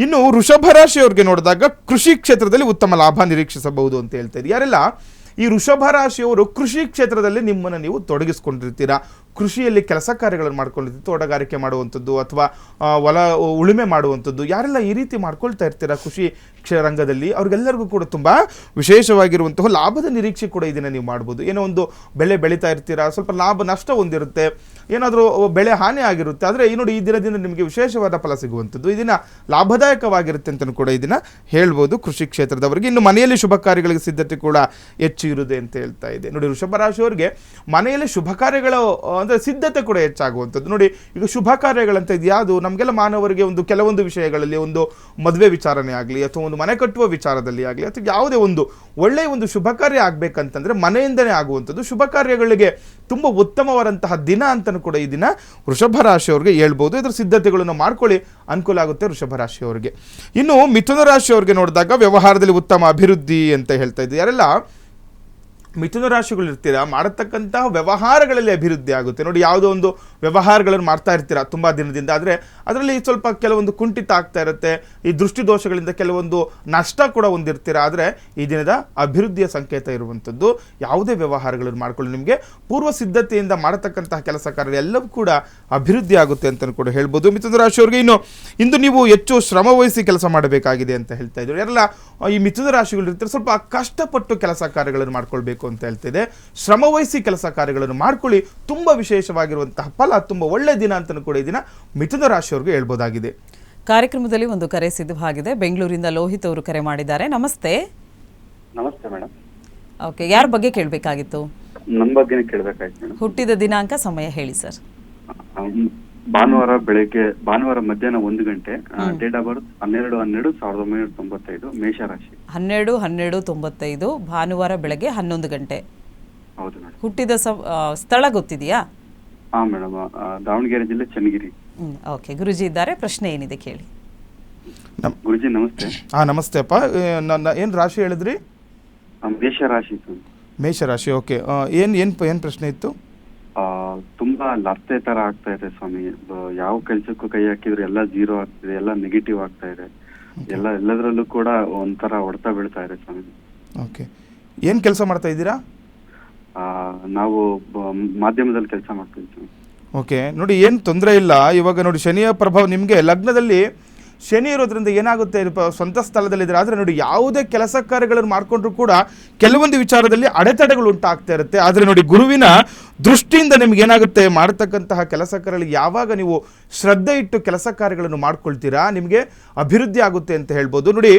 ಇನ್ನು ವೃಷಭ ರಾಶಿಯವರಿಗೆ ನೋಡಿದಾಗ ಕೃಷಿ ಕ್ಷೇತ್ರದಲ್ಲಿ ಉತ್ತಮ ಲಾಭ ನಿರೀಕ್ಷಿಸಬಹುದು ಅಂತ ಹೇಳ್ತಾ ಇದೆ. ಯಾರೆಲ್ಲ ಈ ವೃಷಭ ರಾಶಿಯವರು ಕೃಷಿ ಕ್ಷೇತ್ರದಲ್ಲಿ ನಿಮ್ಮನ್ನು ನೀವು ತೊಡಗಿಸ್ಕೊಂಡಿರ್ತೀರಾ, ಕೃಷಿಯಲ್ಲಿ ಕೆಲಸ ಕಾರ್ಯಗಳನ್ನು ಮಾಡ್ಕೊಂಡಿರ್ತೀವಿ, ತೋಟಗಾರಿಕೆ ಮಾಡುವಂಥದ್ದು ಅಥವಾ ಹೊಲ ಉಳುಮೆ ಮಾಡುವಂಥದ್ದು, ಯಾರೆಲ್ಲ ಈ ರೀತಿ ಮಾಡ್ಕೊಳ್ತಾ ಇರ್ತೀರಾ ಕೃಷಿ ರಂಗದಲ್ಲಿ, ಅವ್ರಿಗೆಲ್ಲರಿಗೂ ಕೂಡ ತುಂಬ ವಿಶೇಷವಾಗಿರುವಂತಹ ಲಾಭದ ನಿರೀಕ್ಷೆ ಕೂಡ ಇದನ್ನು ನೀವು ಮಾಡ್ಬೋದು. ಏನೋ ಒಂದು ಬೆಳೆ ಬೆಳೀತಾ ಇರ್ತೀರಾ, ಸ್ವಲ್ಪ ಲಾಭ ನಷ್ಟ ಹೊಂದಿರುತ್ತೆ, ಏನಾದರೂ ಬೆಳೆ ಹಾನಿ ಆಗಿರುತ್ತೆ, ಆದರೆ ಈ ನೋಡಿ ಈ ದಿನದಿಂದ ನಿಮಗೆ ವಿಶೇಷವಾದ ಫಲ ಸಿಗುವಂಥದ್ದು, ಈ ದಿನ ಲಾಭದಾಯಕವಾಗಿರುತ್ತೆ ಅಂತಲೂ ಕೂಡ ಇದನ್ನು ಹೇಳ್ಬೋದು ಕೃಷಿ ಕ್ಷೇತ್ರದವರಿಗೆ. ಇನ್ನು ಮನೆಯಲ್ಲಿ ಶುಭ ಕಾರ್ಯಗಳಿಗೆ ಸಿದ್ಧತೆ ಕೂಡ ಹೆಚ್ಚು ಇರುತ್ತದೆ ಅಂತ ಹೇಳ್ತಾ ಇದೆ. ನೋಡಿ, ವೃಷಭ ರಾಶಿಯವರಿಗೆ ಮನೆಯಲ್ಲಿ ಶುಭ ಕಾರ್ಯಗಳು ಅಂದರೆ ಸಿದ್ಧತೆ ಕೂಡ ಹೆಚ್ಚಾಗುವಂಥದ್ದು. ನೋಡಿ, ಈಗ ಶುಭ ಕಾರ್ಯಗಳಂತ ಇದು ಯಾವುದು, ನಮಗೆಲ್ಲ ಮಾನವರಿಗೆ ಒಂದು ಕೆಲವೊಂದು ವಿಷಯಗಳಲ್ಲಿ, ಒಂದು ಮದುವೆ ವಿಚಾರನೆ ಆಗಲಿ ಅಥವಾ ಒಂದು ಮನೆ ಕಟ್ಟುವ ವಿಚಾರದಲ್ಲಿ ಆಗಲಿ ಅಥವಾ ಯಾವುದೇ ಒಂದು ಒಳ್ಳೆಯ ಒಂದು ಶುಭ ಕಾರ್ಯ ಆಗಬೇಕಂತಂದರೆ ಮನೆಯಿಂದನೇ ಆಗುವಂಥದ್ದು. ಶುಭ ಕಾರ್ಯಗಳಿಗೆ ತುಂಬ ಉತ್ತಮವಾದಂತಹ ದಿನ ಅಂತಲೂ ಕೂಡ ಈ ದಿನ ವೃಷಭ ರಾಶಿಯವರಿಗೆ ಹೇಳ್ಬೋದು. ಇದರ ಸಿದ್ಧತೆಗಳನ್ನು ಮಾಡ್ಕೊಳ್ಳಿ, ಅನುಕೂಲ ಆಗುತ್ತೆ ವೃಷಭ ರಾಶಿಯವರಿಗೆ. ಇನ್ನು ಮಿಥುನ ರಾಶಿಯವರಿಗೆ ನೋಡಿದಾಗ ವ್ಯವಹಾರದಲ್ಲಿ ಉತ್ತಮ ಅಭಿವೃದ್ಧಿ ಅಂತ ಹೇಳ್ತಾ ಇದ್ದಾರೆ. ಯಾರೆಲ್ಲ ಮಿಥುನ ರಾಶಿಗಳು ಇರ್ತೀರಾ, ಮಾಡತಕ್ಕಂತಹ ವ್ಯವಹಾರಗಳಲ್ಲಿ ಅಭಿವೃದ್ಧಿ ಆಗುತ್ತೆ. ನೋಡಿ, ಯಾವುದೋ ಒಂದು ವ್ಯವಹಾರಗಳನ್ನು ಮಾಡ್ತಾ ಇರ್ತೀರಾ ತುಂಬ ದಿನದಿಂದ, ಆದರೆ ಅದರಲ್ಲಿ ಸ್ವಲ್ಪ ಕೆಲವೊಂದು ಕುಂಠಿತ ಆಗ್ತಾ ಇರುತ್ತೆ, ಈ ದೃಷ್ಟಿದೋಷಗಳಿಂದ ಕೆಲವೊಂದು ನಷ್ಟ ಕೂಡ ಹೊಂದಿರ್ತೀರ. ಆದರೆ ಈ ದಿನದ ಅಭಿವೃದ್ಧಿಯ ಸಂಕೇತ ಇರುವಂಥದ್ದು. ಯಾವುದೇ ವ್ಯವಹಾರಗಳನ್ನು ಮಾಡ್ಕೊಳ್ಳಿ, ನಿಮಗೆ ಪೂರ್ವ ಸಿದ್ಧತೆಯಿಂದ ಮಾಡತಕ್ಕಂತಹ ಕೆಲಸ ಕಾರ್ಯ ಎಲ್ಲವೂ ಕೂಡ ಅಭಿವೃದ್ಧಿ ಆಗುತ್ತೆ ಅಂತ ಕೂಡ ಹೇಳ್ಬೋದು ಮಿಥುನ ರಾಶಿಯವರಿಗೆ. ಇಂದು ನೀವು ಹೆಚ್ಚು ಶ್ರಮ ವಹಿಸಿ ಕೆಲಸ ಮಾಡಬೇಕಾಗಿದೆ ಅಂತ ಹೇಳ್ತಾ ಇದ್ರು. ಯಾರೆಲ್ಲ ಈ ಮಿಥುನ ರಾಶಿಗಳು ಇರ್ತಾರೆ, ಸ್ವಲ್ಪ ಕಷ್ಟಪಟ್ಟು ಕೆಲಸ ಕಾರ್ಯಗಳನ್ನು ಮಾಡ್ಕೊಳ್ಬೇಕು ಅಂತ ಹೇಳ್ತಿದೆ. ಶ್ರಮವಹಿಸಿ ಕೆಲಸ ಕಾರ್ಯಗಳನ್ನು ಮಾಡ್ಕೊಳ್ಳಿ, ತುಂಬ ವಿಶೇಷವಾಗಿರುವಂತಹ ಫಲ, ತುಂಬ ಒಳ್ಳೆ ದಿನ ಅಂತಲೂ ಕೂಡ ಈ ದಿನ ಮಿಥುನ ರಾಶಿಯವರಿಗೆ ಹೇಳ್ಬೋದಾಗಿದೆ. ಕಾರ್ಯಕ್ರಮದಲ್ಲಿ ಒಂದು ಕರೆ ಸಿದ್ಧವಾಗಿದೆ. ಬೆಂಗಳೂರಿಂದ ಲೋಹಿತ್ ಅವರು ಕರೆ ಮಾಡಿದ್ದಾರೆ. ನಮಸ್ತೆ. ನಮಸ್ತೆ ಮೇಡಮ್. ಓಕೆ, ಯಾರ ಬಗ್ಗೆ ಕೇಳಬೇಕಾಗಿತ್ತು? ನಮ್ಮ ಬಗ್ಗೆನೇ ಕೇಳಬೇಕಾಯ್ತು ಮೇಡಮ್. ಹುಟ್ಟಿದ ದಿನಾಂಕ, ಸಮಯ ಹೇಳಿ ಸರ್. ಭಾನುವಾರ ಮಧ್ಯಾಹ್ನ 1 ಗಂಟೆ. ಡೇಟ್ ಆಫ್ ಬರ್ತ್ 12/12/1995, ಮೇಷರಾಶಿ. 12/12/95, ಭಾನುವಾರ ಬೆಳಗ್ಗೆ 11 ಗಂಟೆ. ಹೌದು ಮೇಡಮ್. ಹುಟ್ಟಿದ ಸ್ಥಳ ಗೊತ್ತಿದೆಯಾ? ಹಾ ಮೇಡಮ್, ದಾವಣಗೆರೆ ಜಿಲ್ಲೆ ಚನ್ನಗಿರಿ. ಓಕೆ, ಗುರುಜಿ ಇದ್ದಾರೆ, ಪ್ರಶ್ನೆ ಏನಿದೆ ಕೇಳಿ. ಗುರುಜಿ ನಮಸ್ತೆ. ನಮಸ್ತೆ ಅಪ್ಪ. ಏನು ರಾಶಿ ಹೇಳಿದ್ರಿ? ಮೇಷರಾಶಿ. ಮೇಷರಾಶಿ. ಓಕೆ, ಏನು ಪ್ರಶ್ನೆ ಇತ್ತು? ತುಂಬಾ ಲರ್ತೆ ತರ ಆಗ್ತಾ ಇದೆ ಸ್ವಾಮಿ. ಯಾವ ಕೆಲ್ಸಕ್ಕೂ ಕೈ ಹಾಕಿದ್ರು ಎಲ್ಲ ಜೀರೋ ಆಗ್ತಿದೆ, ಎಲ್ಲ ನೆಗೆಟಿವ್ ಆಗ್ತಾ ಇದೆ, ಎಲ್ಲದರಲ್ಲೂ ಕೂಡ ಒಂಥರ ಹೊಡ್ತಾ ಬೀಳ್ತಾ ಇದೆ ಸ್ವಾಮಿ. ಓಕೆ, ಏನ್ ಕೆಲಸ ಮಾಡ್ತಾ ಇದ್ದೀರಾ? ನಾವು ಮಾಧ್ಯಮದಲ್ಲಿ ಕೆಲಸ ಮಾಡ್ತೀವಿ ಸ್ವಾಮಿ. ಓಕೆ, ನೋಡಿ, ಏನು ತೊಂದರೆ ಇಲ್ಲ. ಇವಾಗ ನೋಡಿ, ಶನಿಯ ಪ್ರಭಾವ ನಿಮಗೆ ಲಗ್ನದಲ್ಲಿ ಶನಿ ಇರೋದ್ರಿಂದ ಏನಾಗುತ್ತೆ, ಸ್ವಂತ ಸ್ಥಳದಲ್ಲಿದ್ದರೆ, ಆದರೆ ನೋಡಿ ಯಾವುದೇ ಕೆಲಸ ಕಾರ್ಯಗಳನ್ನು ಮಾಡಿಕೊಂಡ್ರು ಕೂಡ ಕೆಲವೊಂದು ವಿಚಾರದಲ್ಲಿ ಅಡೆತಡೆಗಳು ಉಂಟಾಗ್ತಾ ಇರುತ್ತೆ. ಆದರೆ ನೋಡಿ, ಗುರುವಿನ ದೃಷ್ಟಿಯಿಂದ ನಿಮ್ಗೆ ಏನಾಗುತ್ತೆ, ಮಾಡತಕ್ಕಂತಹ ಕೆಲಸ ಕಾರ್ಯಗಳಲ್ಲಿ ಯಾವಾಗ ನೀವು ಶ್ರದ್ಧೆ ಇಟ್ಟು ಕೆಲಸ ಕಾರ್ಯಗಳನ್ನು ಮಾಡ್ಕೊಳ್ತೀರಾ, ನಿಮಗೆ ಅಭಿವೃದ್ಧಿ ಆಗುತ್ತೆ ಅಂತ ಹೇಳ್ಬೋದು. ನೋಡಿ,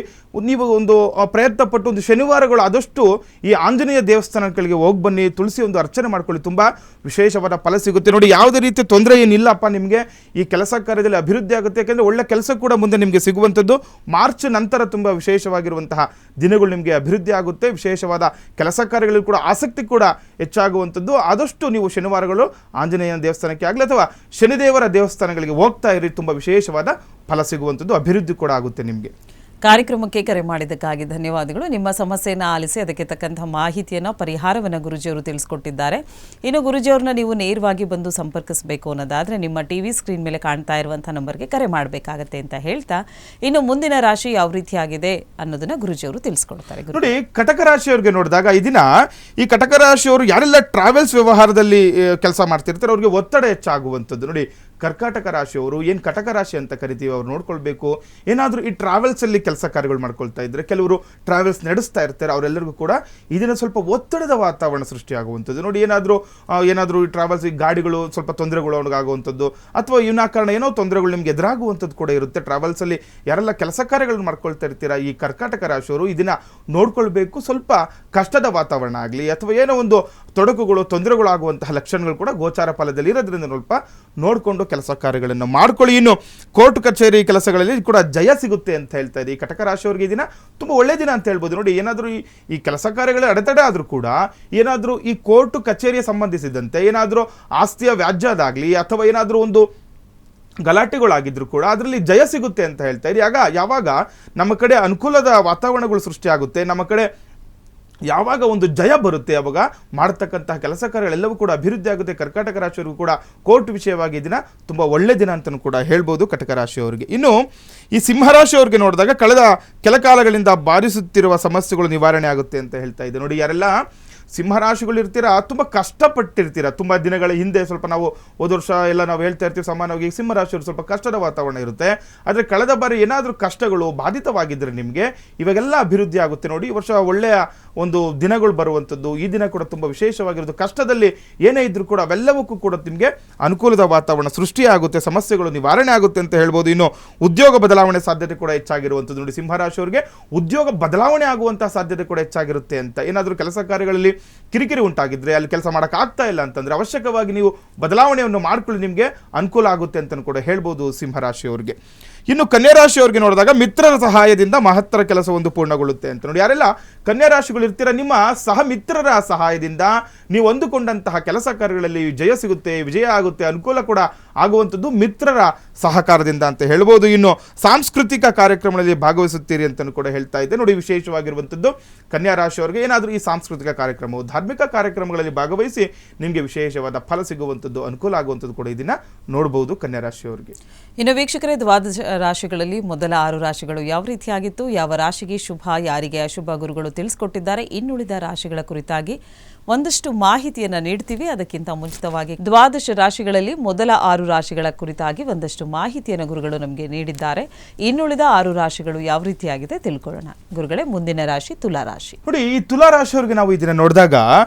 ನೀವು ಒಂದು ಪ್ರಯತ್ನ ಪಟ್ಟು ಒಂದು ಶನಿವಾರಗಳು ಆದಷ್ಟು ಈ ಆಂಜನೇಯ ದೇವಸ್ಥಾನಗಳಿಗೆ ಹೋಗಿ ಬನ್ನಿ, ತುಳಸಿ ಒಂದು ಅರ್ಚನೆ ಮಾಡ್ಕೊಳ್ಳಿ, ತುಂಬ ವಿಶೇಷವಾದ ಫಲ ಸಿಗುತ್ತೆ. ನೋಡಿ, ಯಾವುದೇ ರೀತಿಯ ತೊಂದರೆ ಏನಿಲ್ಲಪ್ಪ, ನಿಮಗೆ ಈ ಕೆಲಸ ಕಾರ್ಯದಲ್ಲಿ ಅಭಿವೃದ್ಧಿ ಆಗುತ್ತೆ. ಯಾಕೆಂದರೆ ಒಳ್ಳೆ ಕೆಲಸ ಕೂಡ ಮುಂದೆ ನಿಮಗೆ ಸಿಗುವಂಥದ್ದು. ಮಾರ್ಚ್ ನಂತರ ತುಂಬ ವಿಶೇಷವಾಗಿರುವಂತಹ ದಿನಗಳು ನಿಮಗೆ ಅಭಿವೃದ್ಧಿ ಆಗುತ್ತೆ. ವಿಶೇಷವಾದ ಕೆಲಸ ಕಾರ್ಯಗಳಲ್ಲಿ ಕೂಡ ಆಸಕ್ತಿ ಕೂಡ ಹೆಚ್ಚಾಗುವಂಥದ್ದು. ಆದಷ್ಟು ನೀವು ಶನಿವಾರಗಳು ಆಂಜನೇಯನ ದೇವಸ್ಥಾನಕ್ಕೆ ಆಗಲಿ ಅಥವಾ ಶನಿದೇವರ ದೇವಸ್ಥಾನಗಳಿಗೆ ಹೋಗ್ತಾ ಇರಿ, ತುಂಬ ವಿಶೇಷವಾದ ಫಲ ಸಿಗುವಂಥದ್ದು, ಅಭಿವೃದ್ಧಿ ಕೂಡ ಆಗುತ್ತೆ ನಿಮಗೆ. ಕಾರ್ಯಕ್ರಮಕ್ಕೆ ಕರೆ ಮಾಡಿದ್ದಕ್ಕಾಗಿ ಧನ್ಯವಾದಗಳು. ನಿಮ್ಮ ಸಮಸ್ಯೆಯನ್ನು ಆಲಿಸಿ ಅದಕ್ಕೆ ತಕ್ಕಂತಹ ಮಾಹಿತಿಯನ್ನು, ಪರಿಹಾರವನ್ನು ಗುರುಜಿಯವರು ತಿಳಿಸ್ಕೊಟ್ಟಿದ್ದಾರೆ. ಇನ್ನು ಗುರುಜಿಯವ್ರನ್ನ ನೀವು ನೇರವಾಗಿ ಬಂದು ಸಂಪರ್ಕಿಸಬೇಕು ಅನ್ನೋದಾದರೆ ನಿಮ್ಮ ಟಿವಿ ಸ್ಕ್ರೀನ್ ಮೇಲೆ ಕಾಣ್ತಾ ಇರುವಂಥ ನಂಬರ್ಗೆ ಕರೆ ಮಾಡಬೇಕಾಗತ್ತೆ ಅಂತ ಹೇಳ್ತಾ, ಇನ್ನು ಮುಂದಿನ ರಾಶಿ ಯಾವ ರೀತಿಯಾಗಿದೆ ಅನ್ನೋದನ್ನ ಗುರುಜಿಯವರು ತಿಳಿಸ್ಕೊಡ್ತಾರೆ. ನೋಡಿ, ಕಟಕ ರಾಶಿಯವರಿಗೆ ನೋಡಿದಾಗ ಈ ದಿನ ಈ ಕಟಕ ರಾಶಿಯವರು ಯಾರೆಲ್ಲ ಟ್ರಾವೆಲ್ಸ್ ವ್ಯವಹಾರದಲ್ಲಿ ಕೆಲಸ ಮಾಡ್ತಿರ್ತಾರೆ ಅವ್ರಿಗೆ ಒತ್ತಡ ಹೆಚ್ಚಾಗುವಂಥದ್ದು. ನೋಡಿ, ಕರ್ಕಾಟಕ ರಾಶಿಯವರು, ಏನು ಕಟಕ ರಾಶಿ ಅಂತ ಕರಿತೀವಿ, ಅವ್ರು ನೋಡ್ಕೊಳ್ಬೇಕು. ಏನಾದರೂ ಈ ಟ್ರಾವೆಲ್ಸಲ್ಲಿ ಕೆಲಸ ಕಾರ್ಯಗಳು ಮಾಡ್ಕೊಳ್ತಾ ಇದ್ರೆ, ಕೆಲವರು ಟ್ರಾವೆಲ್ಸ್ ನಡೆಸ್ತಾ ಇರ್ತಾರೆ, ಅವರೆಲ್ಲರಿಗೂ ಕೂಡ ಇದನ್ನು ಸ್ವಲ್ಪ ಒತ್ತಡದ ವಾತಾವರಣ ಸೃಷ್ಟಿಯಾಗುವಂಥದ್ದು. ನೋಡಿ, ಏನಾದರೂ ಈ ಟ್ರಾವೆಲ್ಸ್, ಈ ಗಾಡಿಗಳು ಸ್ವಲ್ಪ ತೊಂದರೆಗಳು ಆಗುವಂಥದ್ದು, ಅಥವಾ ವಿನಾಕಾರಣ ಏನೋ ತೊಂದರೆಗಳು ನಿಮ್ಗೆ ಎದುರಾಗುವಂಥದ್ದು ಕೂಡ ಇರುತ್ತೆ. ಟ್ರಾವೆಲ್ಸಲ್ಲಿ ಯಾರೆಲ್ಲ ಕೆಲಸ ಕಾರ್ಯಗಳನ್ನು ಮಾಡ್ಕೊಳ್ತಾ ಇರ್ತೀರಾ, ಈ ಕರ್ಕಾಟಕ ರಾಶಿಯವರು ಇದನ್ನು ನೋಡ್ಕೊಳ್ಬೇಕು. ಸ್ವಲ್ಪ ಕಷ್ಟದ ವಾತಾವರಣ ಆಗಲಿ ಅಥವಾ ಏನೋ ಒಂದು ತೊಡಕುಗಳು, ತೊಂದರೆಗಳು ಆಗುವಂತಹ ಲಕ್ಷಣಗಳು ಕೂಡ ಗೋಚಾರ ಫಲದಲ್ಲಿ ಇರೋದ್ರಿಂದ ಸ್ವಲ್ಪ ನೋಡಿಕೊಂಡು ಕೆಲಸ ಕಾರ್ಯಗಳನ್ನು ಮಾಡ್ಕೊಳ್ಳಿ. ಇನ್ನು ಕೋರ್ಟ್ ಕಚೇರಿ ಕೆಲಸಗಳಲ್ಲಿ ಕೂಡ ಜಯ ಸಿಗುತ್ತೆ ಅಂತ ಹೇಳ್ತಾ ಇದೆ. ಈ ಕಟಕ ರಾಶಿಯವರಿಗೆ ಈ ದಿನ ತುಂಬ ಒಳ್ಳೆ ದಿನ ಅಂತ ಹೇಳ್ಬೋದು. ನೋಡಿ, ಏನಾದರೂ ಈ ಕೆಲಸ ಕಾರ್ಯಗಳ ಅಡೆತಡೆ ಆದರೂ ಕೂಡ, ಏನಾದರೂ ಈ ಕೋರ್ಟ್ ಕಚೇರಿಗೆ ಸಂಬಂಧಿಸಿದಂತೆ ಏನಾದರೂ ಆಸ್ತಿಯ ವ್ಯಾಜ್ಯದಾಗಲಿ ಅಥವಾ ಏನಾದರೂ ಒಂದು ಗಲಾಟೆಗಳಾಗಿದ್ರು ಕೂಡ ಅದರಲ್ಲಿ ಜಯ ಸಿಗುತ್ತೆ ಅಂತ ಹೇಳ್ತಾ ಇದೆ. ಯಾವಾಗ ನಮ್ಮ ಕಡೆ ಅನುಕೂಲದ ವಾತಾವರಣಗಳು ಸೃಷ್ಟಿಯಾಗುತ್ತೆ, ನಮ್ಮ ಕಡೆ ಯಾವಾಗ ಒಂದು ಜಯ ಬರುತ್ತೆ, ಅವಾಗ ಮಾಡತಕ್ಕಂತಹ ಕೆಲಸ ಕಾರ್ಯಗಳೆಲ್ಲವೂ ಕೂಡ ಅಭಿವೃದ್ಧಿ ಆಗುತ್ತೆ. ಕರ್ಕಾಟಕ ರಾಶಿಯವರಿಗೂ ಕೂಡ ಕೋರ್ಟ್ ವಿಷಯವಾಗಿ ದಿನ ತುಂಬ ಒಳ್ಳೆ ದಿನ ಅಂತಲೂ ಕೂಡ ಹೇಳ್ಬೋದು ಕಟಕ ರಾಶಿಯವರಿಗೆ. ಇನ್ನು ಈ ಸಿಂಹರಾಶಿಯವರಿಗೆ ನೋಡಿದಾಗ ಕಳೆದ ಕೆಲ ಕಾಲಗಳಿಂದ ಬಾಧಿಸುತ್ತಿರುವ ಸಮಸ್ಯೆಗಳು ನಿವಾರಣೆ ಆಗುತ್ತೆ ಅಂತ ಹೇಳ್ತಾ ಇದೆ. ನೋಡಿ, ಯಾರೆಲ್ಲ ಸಿಂಹರಾಶಿಗಳು ಇರ್ತೀರಾ, ತುಂಬ ಕಷ್ಟಪಟ್ಟಿರ್ತೀರ. ತುಂಬ ದಿನಗಳ ಹಿಂದೆ ಸ್ವಲ್ಪ ನಾವು ಹೋದ ವರ್ಷ ಎಲ್ಲ ನಾವು ಹೇಳ್ತಾ ಇರ್ತೀವಿ, ಸಾಮಾನ್ಯವಾಗಿ ಸಿಂಹರಾಶಿಯವರು ಸ್ವಲ್ಪ ಕಷ್ಟದ ವಾತಾವರಣ ಇರುತ್ತೆ. ಆದರೆ ಕಳೆದ ಬಾರಿ ಏನಾದರೂ ಕಷ್ಟಗಳು ಬಾಧಿತವಾಗಿದ್ದರೆ ನಿಮಗೆ ಇವಾಗೆಲ್ಲ ಅಭಿವೃದ್ಧಿ ಆಗುತ್ತೆ. ನೋಡಿ, ಈ ವರ್ಷ ಒಳ್ಳೆಯ ಒಂದು ದಿನಗಳು ಬರುವಂಥದ್ದು, ಈ ದಿನ ಕೂಡ ತುಂಬ ವಿಶೇಷವಾಗಿರೋದು. ಕಷ್ಟದಲ್ಲಿ ಏನೇ ಇದ್ರೂ ಕೂಡ ಅವೆಲ್ಲವಕ್ಕೂ ಕೂಡ ನಿಮಗೆ ಅನುಕೂಲದ ವಾತಾವರಣ ಸೃಷ್ಟಿಯಾಗುತ್ತೆ, ಸಮಸ್ಯೆಗಳು ನಿವಾರಣೆ ಆಗುತ್ತೆ ಅಂತ ಹೇಳ್ಬೋದು. ಇನ್ನು ಉದ್ಯೋಗ ಬದಲಾವಣೆ ಸಾಧ್ಯತೆ ಕೂಡ ಹೆಚ್ಚಾಗಿರುವಂಥದ್ದು. ನೋಡಿ, ಸಿಂಹರಾಶಿಯವರಿಗೆ ಉದ್ಯೋಗ ಬದಲಾವಣೆ ಆಗುವಂತಹ ಸಾಧ್ಯತೆ ಕೂಡ ಹೆಚ್ಚಾಗಿರುತ್ತೆ ಅಂತ. ಏನಾದರೂ ಕೆಲಸ ಕಾರ್ಯಗಳಲ್ಲಿ ಕಿರಿಕಿರಿ ಉಂಟಾಗಿದ್ರೆ, ಅಲ್ಲಿ ಕೆಲಸ ಮಾಡೋಕೆ ಆಗ್ತಾ ಇಲ್ಲ ಅಂತಂದ್ರೆ ಅವಶ್ಯಕವಾಗಿ ನೀವು ಬದಲಾವಣೆಯನ್ನು ಮಾಡ್ಕೊಳ್ಳಿ, ನಿಮಗೆ ಅನುಕೂಲ ಆಗುತ್ತೆ ಅಂತ ಕೂಡ ಹೇಳ್ಬೋದು ಸಿಂಹರಾಶಿಯವರಿಗೆ. ಇನ್ನು ಕನ್ಯಾ ರಾಶಿಯವರಿಗೆ ನೋಡಿದಾಗ ಮಿತ್ರರ ಸಹಾಯದಿಂದ ಮಹತ್ತರ ಕೆಲಸ ಒಂದು ಪೂರ್ಣಗೊಳ್ಳುತ್ತೆ ಅಂತ. ನೋಡಿ, ಯಾರೆಲ್ಲ ಕನ್ಯಾ ರಾಶಿಗಳು ಇರ್ತೀರ, ನಿಮ್ಮ ಸಹ ಮಿತ್ರರ ಸಹಾಯದಿಂದ ನೀವು ಅಂದುಕೊಂಡಂತಹ ಕೆಲಸ ಕಾರ್ಯಗಳಲ್ಲಿ ಜಯ ಸಿಗುತ್ತೆ, ವಿಜಯ ಆಗುತ್ತೆ, ಅನುಕೂಲ ಕೂಡ ಆಗುವಂಥದ್ದು ಮಿತ್ರರ ಸಹಕಾರದಿಂದ ಅಂತ ಹೇಳ್ಬೋದು. ಇನ್ನು ಸಾಂಸ್ಕೃತಿಕ ಕಾರ್ಯಕ್ರಮಗಳಲ್ಲಿ ಭಾಗವಹಿಸುತ್ತೀರಿ ಅಂತಲೂ ಕೂಡ ಹೇಳ್ತಾ ಇದ್ದೆ. ನೋಡಿ, ವಿಶೇಷವಾಗಿರುವಂಥದ್ದು ಕನ್ಯಾ ರಾಶಿಯವರಿಗೆ ಏನಾದರೂ ಈ ಸಾಂಸ್ಕೃತಿಕ ಕಾರ್ಯಕ್ರಮವು, ಧಾರ್ಮಿಕ ಕಾರ್ಯಕ್ರಮಗಳಲ್ಲಿ ಭಾಗವಹಿಸಿ ನಿಮಗೆ ವಿಶೇಷವಾದ ಫಲ ಸಿಗುವಂಥದ್ದು, ಅನುಕೂಲ ಆಗುವಂಥದ್ದು ಕೂಡ ಇದನ್ನ ನೋಡಬಹುದು ಕನ್ಯಾ ರಾಶಿಯವರಿಗೆ. ಇನ್ನು ವೀಕ್ಷಕರೇ, ದ್ವಾದಶ ರಾಶಿಗಳಲ್ಲಿ ಮೊದಲ 6 ರಾಶಿಗಳು ಯಾವ ರೀತಿಯಾಗಿತ್ತು, ಯಾವ ರಾಶಿಗೆ ಶುಭ, ಯಾರಿಗೆ ಅಶುಭ ಗುರುಗಳು ತಿಳಿಸ್ಕೊಟ್ಟಿದ್ದಾರೆ, ಇನ್ನುಳಿದ ರಾಶಿಗಳ ಕುರಿತಾಗಿ ಒಂದಷ್ಟು ಮಾಹಿತಿಯನ್ನು ನೀಡ್ತೀವಿ. ಅದಕ್ಕಿಂತ ಮುಂಚಿತವಾಗಿ ದ್ವಾದಶ ರಾಶಿಗಳಲ್ಲಿ ಮೊದಲ 6 ರಾಶಿಗಳ ಕುರಿತಾಗಿ ಒಂದಷ್ಟು ಮಾಹಿತಿಯನ್ನು ಗುರುಗಳು ನಮಗೆ ನೀಡಿದ್ದಾರೆ. ಇನ್ನುಳಿದ 6 ರಾಶಿಗಳು ಯಾವ ರೀತಿಯಾಗಿದೆ ತಿಳ್ಕೊಳ್ಳೋಣ. ಗುರುಗಳೇ, ಮುಂದಿನ ರಾಶಿ ತುಲಾ ರಾಶಿ. ನೋಡಿ, ಈ ತುಲಾ ರಾಶಿಯವರಿಗೆ ನಾವು ಇದನ್ನ ನೋಡಿದಾಗ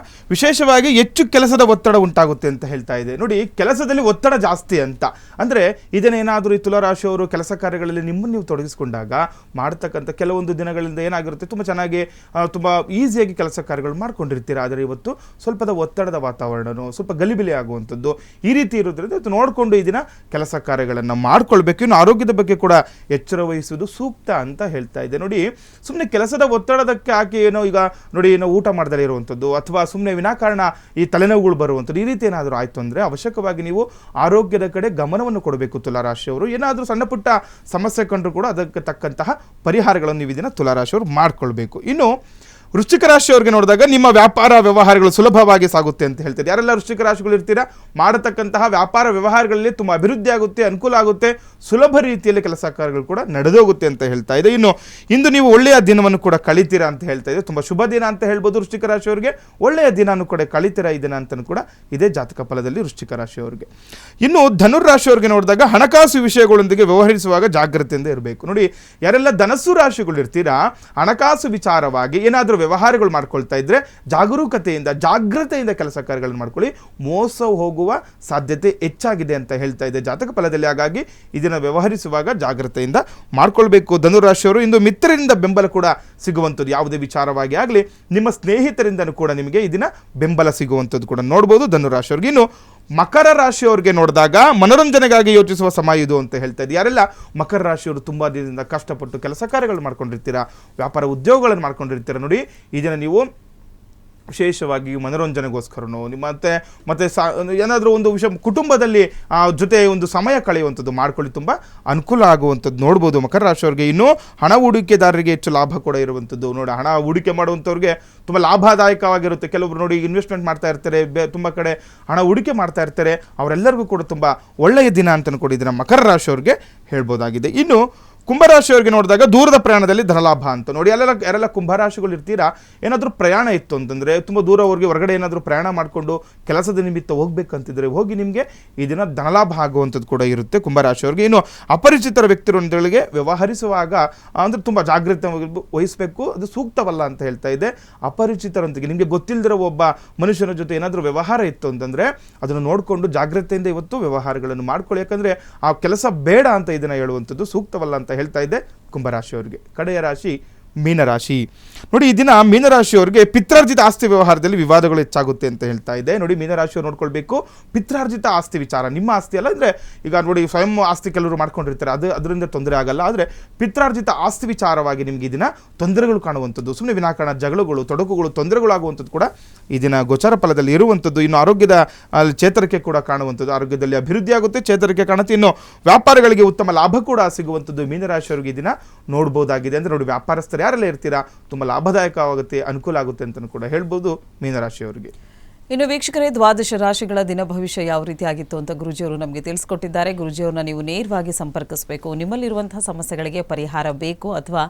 ವಿಶೇಷವಾಗಿ ಹೆಚ್ಚು ಕೆಲಸದ ಒತ್ತಡ ಉಂಟಾಗುತ್ತೆ ಅಂತ ಹೇಳ್ತಾ ಇದೆ. ನೋಡಿ, ಕೆಲಸದಲ್ಲಿ ಒತ್ತಡ ಜಾಸ್ತಿ ಅಂತ ಅಂದ್ರೆ ಇದನ್ನೇನಾದರೂ ಈ ತುಲಾ ರಾಶಿಯವರು ಕೆಲಸ ಕಾರ್ಯಗಳಲ್ಲಿ ನಿಮ್ಮನ್ನು ನೀವು ತೊಡಗಿಸಿಕೊಂಡಾಗ ಮಾಡ್ತಕ್ಕಂಥ ಕೆಲವೊಂದು ದಿನಗಳಿಂದ ಏನಾಗಿರುತ್ತೆ, ತುಂಬ ಚೆನ್ನಾಗಿ ತುಂಬ ಈಸಿಯಾಗಿ ಕೆಲಸ ಕಾರ್ಯಗಳು ಮಾಡ್ಕೊಂಡಿರ್ತೀರ. ಆದರೆ ಇವತ್ತು ಸ್ವಲ್ಪದ ಒತ್ತಡದ ವಾತಾವರಣನೂ ಸ್ವಲ್ಪ ಗಲಿಬಿಲಿ ಆಗುವಂಥದ್ದು ಈ ರೀತಿ ಇರೋದ್ರಿಂದ ಇವತ್ತು ನೋಡಿಕೊಂಡು ಈ ದಿನ ಕೆಲಸ ಕಾರ್ಯಗಳನ್ನು ಮಾಡ್ಕೊಳ್ಬೇಕು. ಇನ್ನು ಆರೋಗ್ಯದ ಬಗ್ಗೆ ಕೂಡ ಎಚ್ಚರ ವಹಿಸುವುದು ಸೂಕ್ತ ಅಂತ ಹೇಳ್ತಾ ಇದೆ. ನೋಡಿ, ಸುಮ್ಮನೆ ಕೆಲಸದ ಒತ್ತಡದಕ್ಕೆ ಹಾಕಿ ಈಗ ನೋಡಿ ಊಟ ಮಾಡದೇ ಇರುವಂಥದ್ದು ಅಥವಾ ಸುಮ್ಮನೆ ವಿನಾಕಾರಣ ಈ ತಲೆನೋವುಗಳು ಬರುವಂಥದ್ದು ಈ ರೀತಿ ಏನಾದರೂ ಆಯಿತು ಅಂದರೆ ಅವಶ್ಯಕವಾಗಿ ನೀವು ಆರೋಗ್ಯದ ಕಡೆ ಗಮನವನ್ನು ಕೊಡಬೇಕು. ತುಲಾರಾಶಿಯವರು ಏನಾದರೂ ಸಣ್ಣ ಪುಟ್ಟ ಸಮಸ್ಯೆ ಕಂಡ್ರೂ ಕೂಡ ಅದಕ್ಕೆ ತಕ್ಕಂತಹ ಪರಿಹಾರಗಳನ್ನು ನೀವು ಇದನ್ನು ತುಲಾರಾಶಿಯವರು ಮಾಡ್ಕೊಳ್ಬೇಕು. ಇನ್ನು ವೃಶ್ಚಿಕ ರಾಶಿಯವರಿಗೆ ನೋಡಿದಾಗ ನಿಮ್ಮ ವ್ಯಾಪಾರ ವ್ಯವಹಾರಗಳು ಸುಲಭವಾಗಿ ಸಾಗುತ್ತೆ ಅಂತ ಹೇಳ್ತಾರೆ. ಯಾರೆಲ್ಲ ವೃಶ್ಚಿಕ ರಾಶಿಗಳು ಇರ್ತೀರಾ, ಮಾಡತಕ್ಕಂತಹ ವ್ಯಾಪಾರ ವ್ಯವಹಾರಗಳಲ್ಲಿ ತುಂಬ ಅಭಿವೃದ್ಧಿ ಆಗುತ್ತೆ, ಅನುಕೂಲ ಆಗುತ್ತೆ, ಸುಲಭ ರೀತಿಯಲ್ಲಿ ಕೆಲಸ ಕಾರ್ಯಗಳು ಕೂಡ ನಡೆದೋಗುತ್ತೆ ಅಂತ ಹೇಳ್ತಾ ಇದೆ. ಇನ್ನು ಇಂದು ನೀವು ಒಳ್ಳೆಯ ದಿನವನ್ನು ಕೂಡ ಕಳಿತೀರಾ ಅಂತ ಹೇಳ್ತಾ ಇದೆ. ತುಂಬ ಶುಭ ದಿನ ಅಂತ ಹೇಳ್ಬೋದು ವೃಶ್ಚಿಕ ರಾಶಿಯವರಿಗೆ. ಒಳ್ಳೆಯ ದಿನನೂ ಕೂಡ ಕಳಿತೀರಾ ಈ ದಿನ ಅಂತಲೂ ಕೂಡ ಇದೇ ಜಾತಕ ಫಲದಲ್ಲಿ ವೃಶ್ಚಿಕ ರಾಶಿಯವರಿಗೆ. ಇನ್ನು ಧನುರ್ ರಾಶಿಯವರಿಗೆ ನೋಡಿದಾಗ ಹಣಕಾಸು ವಿಷಯಗಳೊಂದಿಗೆ ವ್ಯವಹರಿಸುವಾಗ ಜಾಗ್ರತೆಯಿಂದ ಇರಬೇಕು. ನೋಡಿ, ಯಾರೆಲ್ಲ ಧನಸ್ಸು ರಾಶಿಗಳು ಇರ್ತೀರಾ, ಹಣಕಾಸು ವಿಚಾರವಾಗಿ ಏನಾದರೂ ವ್ಯವಹಾರಗಳು ಮಾಡ್ಕೊಳ್ತಾ ಇದ್ರೆ ಜಾಗ್ರತೆಯಿಂದ ಕೆಲಸ ಕಾರ್ಯಗಳನ್ನು ಮಾಡ್ಕೊಳ್ಳಿ. ಮೋಸ ಹೋಗುವ ಸಾಧ್ಯತೆ ಹೆಚ್ಚಾಗಿದೆ ಅಂತ ಹೇಳ್ತಾ ಇದೆ ಜಾತಕ ಫಲದಲ್ಲಿ. ಹಾಗಾಗಿ ಇದನ್ನು ವ್ಯವಹರಿಸುವಾಗ ಜಾಗ್ರತೆಯಿಂದ ಮಾಡ್ಕೊಳ್ಬೇಕು ಧನುರಾಶಿಯವರು. ಇಂದು ಮಿತ್ರರಿಂದ ಬೆಂಬಲ ಕೂಡ ಸಿಗುವಂಥದ್ದು, ಯಾವುದೇ ವಿಚಾರವಾಗಿ ಆಗಲಿ ನಿಮ್ಮ ಸ್ನೇಹಿತರಿಂದನೂ ಕೂಡ ನಿಮಗೆ ಇದನ್ನ ಬೆಂಬಲ ಸಿಗುವಂಥದ್ದು ಕೂಡ ನೋಡ್ಬೋದು ಧನುರಾಶಿಯವ್ರಿಗೆ. ಇನ್ನು ಮಕರ ರಾಶಿಯವರಿಗೆ ನೋಡಿದಾಗ ಮನೋರಂಜನೆಗಾಗಿ ಯೋಚಿಸುವ ಸಮಯ ಇದು ಅಂತ ಹೇಳ್ತಾ ಇದೆ. ಯಾರೆಲ್ಲ ಮಕರ ರಾಶಿಯವರು ತುಂಬ ದಿನದಿಂದ ಕಷ್ಟಪಟ್ಟು ಕೆಲಸ ಕಾರ್ಯಗಳು ಮಾಡ್ಕೊಂಡಿರ್ತೀರಾ, ವ್ಯಾಪಾರ ಉದ್ಯೋಗಗಳನ್ನು ಮಾಡ್ಕೊಂಡಿರ್ತೀರಾ, ನೋಡಿ ಇದನ್ನು ನೀವು ವಿಶೇಷವಾಗಿ ಮನೋರಂಜನೆಗೋಸ್ಕರನೋ ಮತ್ತೆ ಏನಾದರೂ ಒಂದು ವಿಷಯ ಕುಟುಂಬದಲ್ಲಿ ಜೊತೆ ಒಂದು ಸಮಯ ಕಳೆಯುವಂಥದ್ದು ಮಾಡ್ಕೊಳ್ಳಿ, ತುಂಬ ಅನುಕೂಲ ಆಗುವಂಥದ್ದು ನೋಡ್ಬೋದು ಮಕರ ರಾಶಿಯವರಿಗೆ. ಇನ್ನು ಹಣ ಹೂಡಿಕೆದಾರರಿಗೆ ಹೆಚ್ಚು ಲಾಭ ಕೂಡ ಇರುವಂಥದ್ದು. ನೋಡಿ, ಹಣ ಹೂಡಿಕೆ ಮಾಡುವಂಥವ್ರಿಗೆ ತುಂಬ ಲಾಭದಾಯಕವಾಗಿರುತ್ತೆ. ಕೆಲವರು ನೋಡಿ ಇನ್ವೆಸ್ಟ್ಮೆಂಟ್ ಮಾಡ್ತಾ ಇರ್ತಾರೆ, ತುಂಬ ಕಡೆ ಹಣ ಹೂಡಿಕೆ ಮಾಡ್ತಾ ಇರ್ತಾರೆ, ಅವರೆಲ್ಲರಿಗೂ ಕೂಡ ತುಂಬ ಒಳ್ಳೆಯ ದಿನ ಅಂತಲೂ ಕೂಡ ಇದನ್ನು ಮಕರ ರಾಶಿಯವರಿಗೆ ಹೇಳ್ಬೋದಾಗಿದೆ. ಇನ್ನು ಕುಂಭರಾಶಿಯವರಿಗೆ ನೋಡಿದಾಗ ದೂರದ ಪ್ರಯಾಣದಲ್ಲಿ ಧನಲಾಭ ಅಂತ ನೋಡಿ. ಅಲ್ಲೆಲ್ಲ ಯಾರೆಲ್ಲ ಕುಂಭರಾಶಿಗಳು ಇರ್ತೀರಾ, ಏನಾದರೂ ಪ್ರಯಾಣ ಇತ್ತು ಅಂತಂದರೆ ತುಂಬ ದೂರ ಹೋಗಿ ಹೊರಗಡೆ ಏನಾದರೂ ಪ್ರಯಾಣ ಮಾಡಿಕೊಂಡು ಕೆಲಸದ ನಿಮಿತ್ತ ಹೋಗ್ಬೇಕಂತಿದ್ರೆ ಹೋಗಿ ನಿಮಗೆ ಈ ದಿನ ಧನಲಾಭ ಆಗುವಂಥದ್ದು ಕೂಡ ಇರುತ್ತೆ ಕುಂಭರಾಶಿಯವರಿಗೆ. ಇನ್ನು ಅಪರಿಚಿತರ ವ್ಯಕ್ತಿರೊಂದಿಗೆ ವ್ಯವಹರಿಸುವಾಗ ಅಂದರೆ ತುಂಬ ಜಾಗೃತಿ ವಹಿಸಬೇಕು, ಅದು ಸೂಕ್ತವಲ್ಲ ಅಂತ ಹೇಳ್ತಾ ಇದೆ. ಅಪರಿಚಿತರೊಂದಿಗೆ ನಿಮಗೆ ಗೊತ್ತಿಲ್ಲದಿರೋ ಒಬ್ಬ ಮನುಷ್ಯನ ಜೊತೆ ಏನಾದರೂ ವ್ಯವಹಾರ ಇತ್ತು ಅಂತಂದರೆ ಅದನ್ನು ನೋಡಿಕೊಂಡು ಜಾಗ್ರತೆಯಿಂದ ಇವತ್ತು ವ್ಯವಹಾರಗಳನ್ನು ಮಾಡ್ಕೊಳ್ಳಿ, ಯಾಕಂದರೆ ಆ ಕೆಲಸ ಬೇಡ ಅಂತ ಇದನ್ನು ಹೇಳುವಂಥದ್ದು ಸೂಕ್ತವಲ್ಲ ಅಂತ ಹೇಳ್ತಾ ಇದೆ ಕುಂಭರಾಶಿಯವರಿಗೆ. ಕಡೆಯ ರಾಶಿ ಮೀನರಾಶಿ ನೋಡಿ. ಈ ದಿನ ಮೀನರಾಶಿಯವರಿಗೆ ಪಿತ್ರಾರ್ಜಿತ ಆಸ್ತಿ ವ್ಯವಹಾರದಲ್ಲಿ ವಿವಾದಗಳು ಹೆಚ್ಚಾಗುತ್ತೆ ಅಂತ ಹೇಳ್ತಾ ಇದೆ. ನೋಡಿ, ಮೀನರಾಶಿಯವರು ನೋಡ್ಕೊಳ್ಬೇಕು, ಪಿತ್ರಾರ್ಜಿತ ಆಸ್ತಿ ವಿಚಾರ ನಿಮ್ಮ ಆಸ್ತಿ ಅಲ್ಲ. ಅಂದರೆ ಈಗ ನೋಡಿ, ಸ್ವಯಂ ಆಸ್ತಿ ಕೆಲವರು ಮಾಡ್ಕೊಂಡಿರ್ತಾರೆ, ಅದರಿಂದ ತೊಂದರೆ ಆಗಲ್ಲ. ಆದರೆ ಪಿತ್ರಾರ್ಜಿತ ಆಸ್ತಿ ವಿಚಾರವಾಗಿ ನಿಮಗೆ ಈ ದಿನ ತೊಂದರೆಗಳು ಕಾಣುವಂಥದ್ದು, ಸುಮ್ಮನೆ ವಿನಾಕಾರಣ ಜಗಳಗಳು, ತೊಡಕುಗಳು, ತೊಂದರೆಗಳಾಗುವಂಥದ್ದು ಕೂಡ ಈ ದಿನ ಗೋಚಾರ ಫಲದಲ್ಲಿ ಇರುವಂಥದ್ದು. ಇನ್ನು ಆರೋಗ್ಯದ ಚೇತರಿಕೆ ಕೂಡ ಕಾಣುವಂಥದ್ದು, ಆರೋಗ್ಯದಲ್ಲಿ ಅಭಿವೃದ್ಧಿ ಆಗುತ್ತೆ, ಚೇತರಿಕೆ ಕಾಣುತ್ತೆ. ಇನ್ನು ವ್ಯಾಪಾರಗಳಿಗೆ ಉತ್ತಮ ಲಾಭ ಕೂಡ ಸಿಗುವಂಥದ್ದು ಮೀನರಾಶಿಯವರಿಗೆ ಈ ದಿನ ನೋಡ್ಬೋದಾಗಿದೆ. ಅಂದರೆ ನೋಡಿ, ವ್ಯಾಪಾರಸ್ಥರು ಯಾರೆಲ್ಲ ಇರ್ತೀರಾ ತುಂಬ ಲಾಭದಾಯಕವಾಗುತ್ತೆ, ಅನುಕೂಲ ಆಗುತ್ತೆ ಅಂತ ಕೂಡ ಹೇಳ್ಬೋದು ಮೀನರಾಶಿಯವರಿಗೆ. ಇನ್ನು ವೀಕ್ಷಕರೇ, ದ್ವಾದಶ ರಾಶಿಗಳ ದಿನ ಭವಿಷ್ಯ ಯಾವ ರೀತಿ ಆಗಿತ್ತು ಅಂತ ಗುರುಜಿಯವರು ನಮಗೆ ತಿಳಿಸ್ಕೊಟ್ಟಿದ್ದಾರೆ. ಗುರುಜಿಯವ್ರನ್ನ ನೀವು ನೇರವಾಗಿ ಸಂಪರ್ಕಿಸಬೇಕು. ನಿಮ್ಮಲ್ಲಿರುವಂತಹ ಸಮಸ್ಯೆಗಳಿಗೆ ಪರಿಹಾರ ಬೇಕು ಅಥವಾ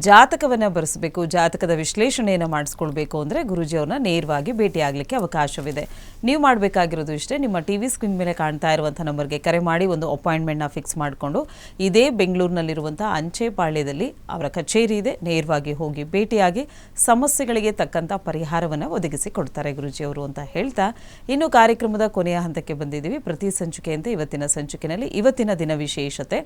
ಜಾತಕವನ್ನು ಬರೆಸಬೇಕು, ಜಾತಕದ ವಿಶ್ಲೇಷಣೆಯನ್ನು ಮಾಡಿಸ್ಕೊಳ್ಬೇಕು ಅಂದರೆ ಗುರುಜಿಯವ್ರನ್ನ ನೇರವಾಗಿ ಭೇಟಿಯಾಗಲಿಕ್ಕೆ ಅವಕಾಶವಿದೆ. ನೀವು ಮಾಡಬೇಕಾಗಿರೋದು ಇಷ್ಟೇ, ನಿಮ್ಮ ಟಿವಿ ಸ್ಕ್ರೀನ್ ಮೇಲೆ ಕಾಣ್ತಾ ಇರುವಂಥ ನಂಬರ್ಗೆ ಕರೆ ಮಾಡಿ ಒಂದು ಅಪಾಯಿಂಟ್ಮೆಂಟ್ನ ಫಿಕ್ಸ್ ಮಾಡಿಕೊಂಡು ಇದೇ ಬೆಂಗಳೂರಿನಲ್ಲಿರುವಂಥ ಅಂಚೆಪಾಳ್ಯದಲ್ಲಿ ಅವರ ಕಚೇರಿ ಇದೆ, ನೇರವಾಗಿ ಹೋಗಿ ಭೇಟಿಯಾಗಿ ಸಮಸ್ಯೆಗಳಿಗೆ ತಕ್ಕಂಥ ಪರಿಹಾರವನ್ನು ಒದಗಿಸಿ ಕೊಡ್ತಾರೆ ಗುರುಜಿಯವರು ಅಂತ ಹೇಳ್ತಾ ಇನ್ನು ಕಾರ್ಯಕ್ರಮದ ಕೊನೆಯ ಹಂತಕ್ಕೆ ಬಂದಿದ್ದೀವಿ. ಪ್ರತಿ ಸಂಚಿಕೆಯಂತೆ ಇವತ್ತಿನ ಸಂಚಿಕೆಯಲ್ಲಿ ಇವತ್ತಿನ ದಿನ ವಿಶೇಷತೆ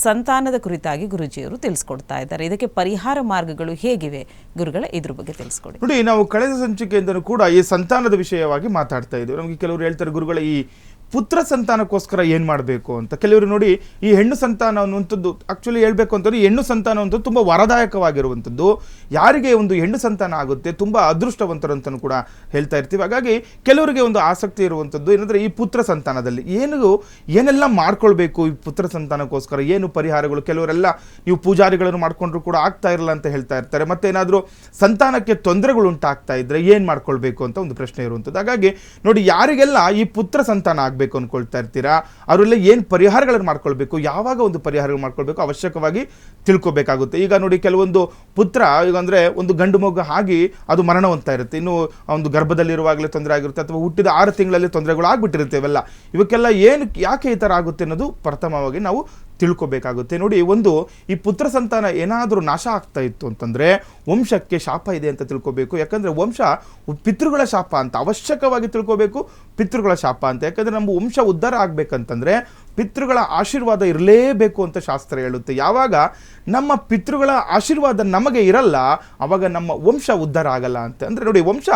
ಸಂತಾನದ ಕುರಿತಾಗಿ ಗುರುಜಿಯವರು ತಿಳಿಸ್ಕೊಡ್ತಾ ಇದ್ದಾರೆ. ಇದಕ್ಕೆ ಪರಿಹಾರ ಮಾರ್ಗಗಳು ಹೇಗಿವೆ ಗುರುಗಳ, ಇದ್ರ ಬಗ್ಗೆ ತಿಳಿಸ್ಕೊಡಿ. ನೋಡಿ, ನಾವು ಕಳೆದ ಸಂಚಿಕೆಯಿಂದಲೂ ಕೂಡ ಈ ಸಂತಾನದ ವಿಷಯವಾಗಿ ಮಾತಾಡ್ತಾ ಇದ್ದೀವಿ. ನಮಗೆ ಕೆಲವರು ಹೇಳ್ತಾರೆ, ಗುರುಗಳ ಈ ಪುತ್ರ ಸಂತಾನಕ್ಕೋಸ್ಕರ ಏನು ಮಾಡಬೇಕು ಅಂತ. ಕೆಲವರು ನೋಡಿ, ಈ ಹೆಣ್ಣು ಸಂತಾನ ಅನ್ನುವಂಥದ್ದು ಆ್ಯಕ್ಚುಲಿ ಹೇಳಬೇಕು ಅಂತಂದರೆ ಹೆಣ್ಣು ಸಂತಾನ ಅನ್ನುವಂಥದ್ದು ತುಂಬ ವರದಾಯಕವಾಗಿರುವಂಥದ್ದು. ಯಾರಿಗೆ ಒಂದು ಹೆಣ್ಣು ಸಂತಾನ ಆಗುತ್ತೆ ತುಂಬ ಅದೃಷ್ಟವಂತರು ಅಂತಲೂ ಕೂಡ ಹೇಳ್ತಾ ಇರ್ತೀವಿ. ಹಾಗಾಗಿ ಕೆಲವರಿಗೆ ಒಂದು ಆಸಕ್ತಿ ಇರುವಂಥದ್ದು ಏನಂದರೆ ಈ ಪುತ್ರ ಸಂತಾನದಲ್ಲಿ ಏನೆಲ್ಲ ಮಾಡ್ಕೊಳ್ಬೇಕು, ಈ ಪುತ್ರ ಸಂತಾನಕ್ಕೋಸ್ಕರ ಏನು ಪರಿಹಾರಗಳು. ಕೆಲವರೆಲ್ಲ ನೀವು ಪೂಜಾರಿಗಳನ್ನು ಮಾಡ್ಕೊಂಡ್ರು ಕೂಡ ಆಗ್ತಾ ಇರಲ್ಲ ಅಂತ ಹೇಳ್ತಾ ಇರ್ತಾರೆ. ಮತ್ತೇನಾದರೂ ಸಂತಾನಕ್ಕೆ ತೊಂದರೆಗಳು ಉಂಟಾಗ್ತಾ ಇದ್ದರೆ ಏನು ಮಾಡ್ಕೊಳ್ಬೇಕು ಅಂತ ಒಂದು ಪ್ರಶ್ನೆ ಇರುವಂಥದ್ದು. ಹಾಗಾಗಿ ನೋಡಿ, ಯಾರಿಗೆಲ್ಲ ಈ ಪುತ್ರ ಸಂತಾನ ಬೇಕು ಅನ್ಕೊಳ್ತಾ ಇರ್ತೀರಾ, ಅವರೆಲ್ಲ ಏನು ಪರಿಹಾರಗಳನ್ನು ಮಾಡ್ಕೊಳ್ಬೇಕು, ಯಾವಾಗ ಒಂದು ಪರಿಹಾರಗಳು ಮಾಡ್ಕೊಳ್ಬೇಕು ಅವಶ್ಯಕವಾಗಿ ತಿಳ್ಕೊಬೇಕಾಗುತ್ತೆ. ಈಗ ನೋಡಿ, ಕೆಲವೊಂದು ಪುತ್ರ ಈಗ ಅಂದರೆ ಒಂದು ಗಂಡು ಮಗು ಆಗಿ ಅದು ಮರಣ ಹೊಂದ್ತಾ ಇರುತ್ತೆ, ಇನ್ನು ಒಂದು ಗರ್ಭದಲ್ಲಿರುವಾಗಲೇ ತೊಂದರೆ ಆಗಿರುತ್ತೆ, ಅಥವಾ ಹುಟ್ಟಿದ 6 ತಿಂಗಳಲ್ಲಿ ತೊಂದರೆಗಳು ಆಗ್ಬಿಟ್ಟಿರುತ್ತೆ. ಇವಕ್ಕೆಲ್ಲ ಯಾಕೆ ಈ ಥರ ಆಗುತ್ತೆ ಅನ್ನೋದು ಪ್ರಥಮವಾಗಿ ನಾವು ತಿಳ್ಕೊಬೇಕಾಗುತ್ತೆ. ನೋಡಿ, ಈ ಪುತ್ರ ಸಂತಾನ ಏನಾದರೂ ನಾಶ ಆಗ್ತಾ ಇತ್ತು ಅಂತಂದರೆ ವಂಶಕ್ಕೆ ಶಾಪ ಇದೆ ಅಂತ ತಿಳ್ಕೊಬೇಕು. ಯಾಕಂದರೆ ವಂಶ ಪಿತೃಗಳ ಶಾಪ ಅಂತ ಅವಶ್ಯಕವಾಗಿ ತಿಳ್ಕೊಬೇಕು. ಪಿತೃಗಳ ಶಾಪ ಅಂತ, ಯಾಕಂದರೆ ನಮ್ಮ ವಂಶ ಉದ್ಧಾರ ಆಗಬೇಕಂತಂದರೆ ಪಿತೃಗಳ ಆಶೀರ್ವಾದ ಇರಲೇಬೇಕು ಅಂತ ಶಾಸ್ತ್ರ ಹೇಳುತ್ತೆ. ಯಾವಾಗ ನಮ್ಮ ಪಿತೃಗಳ ಆಶೀರ್ವಾದ ನಮಗೆ ಇರಲ್ಲ ಆವಾಗ ನಮ್ಮ ವಂಶ ಉದ್ಧಾರ ಆಗಲ್ಲ ಅಂತ. ಅಂದರೆ ನೋಡಿ, ವಂಶ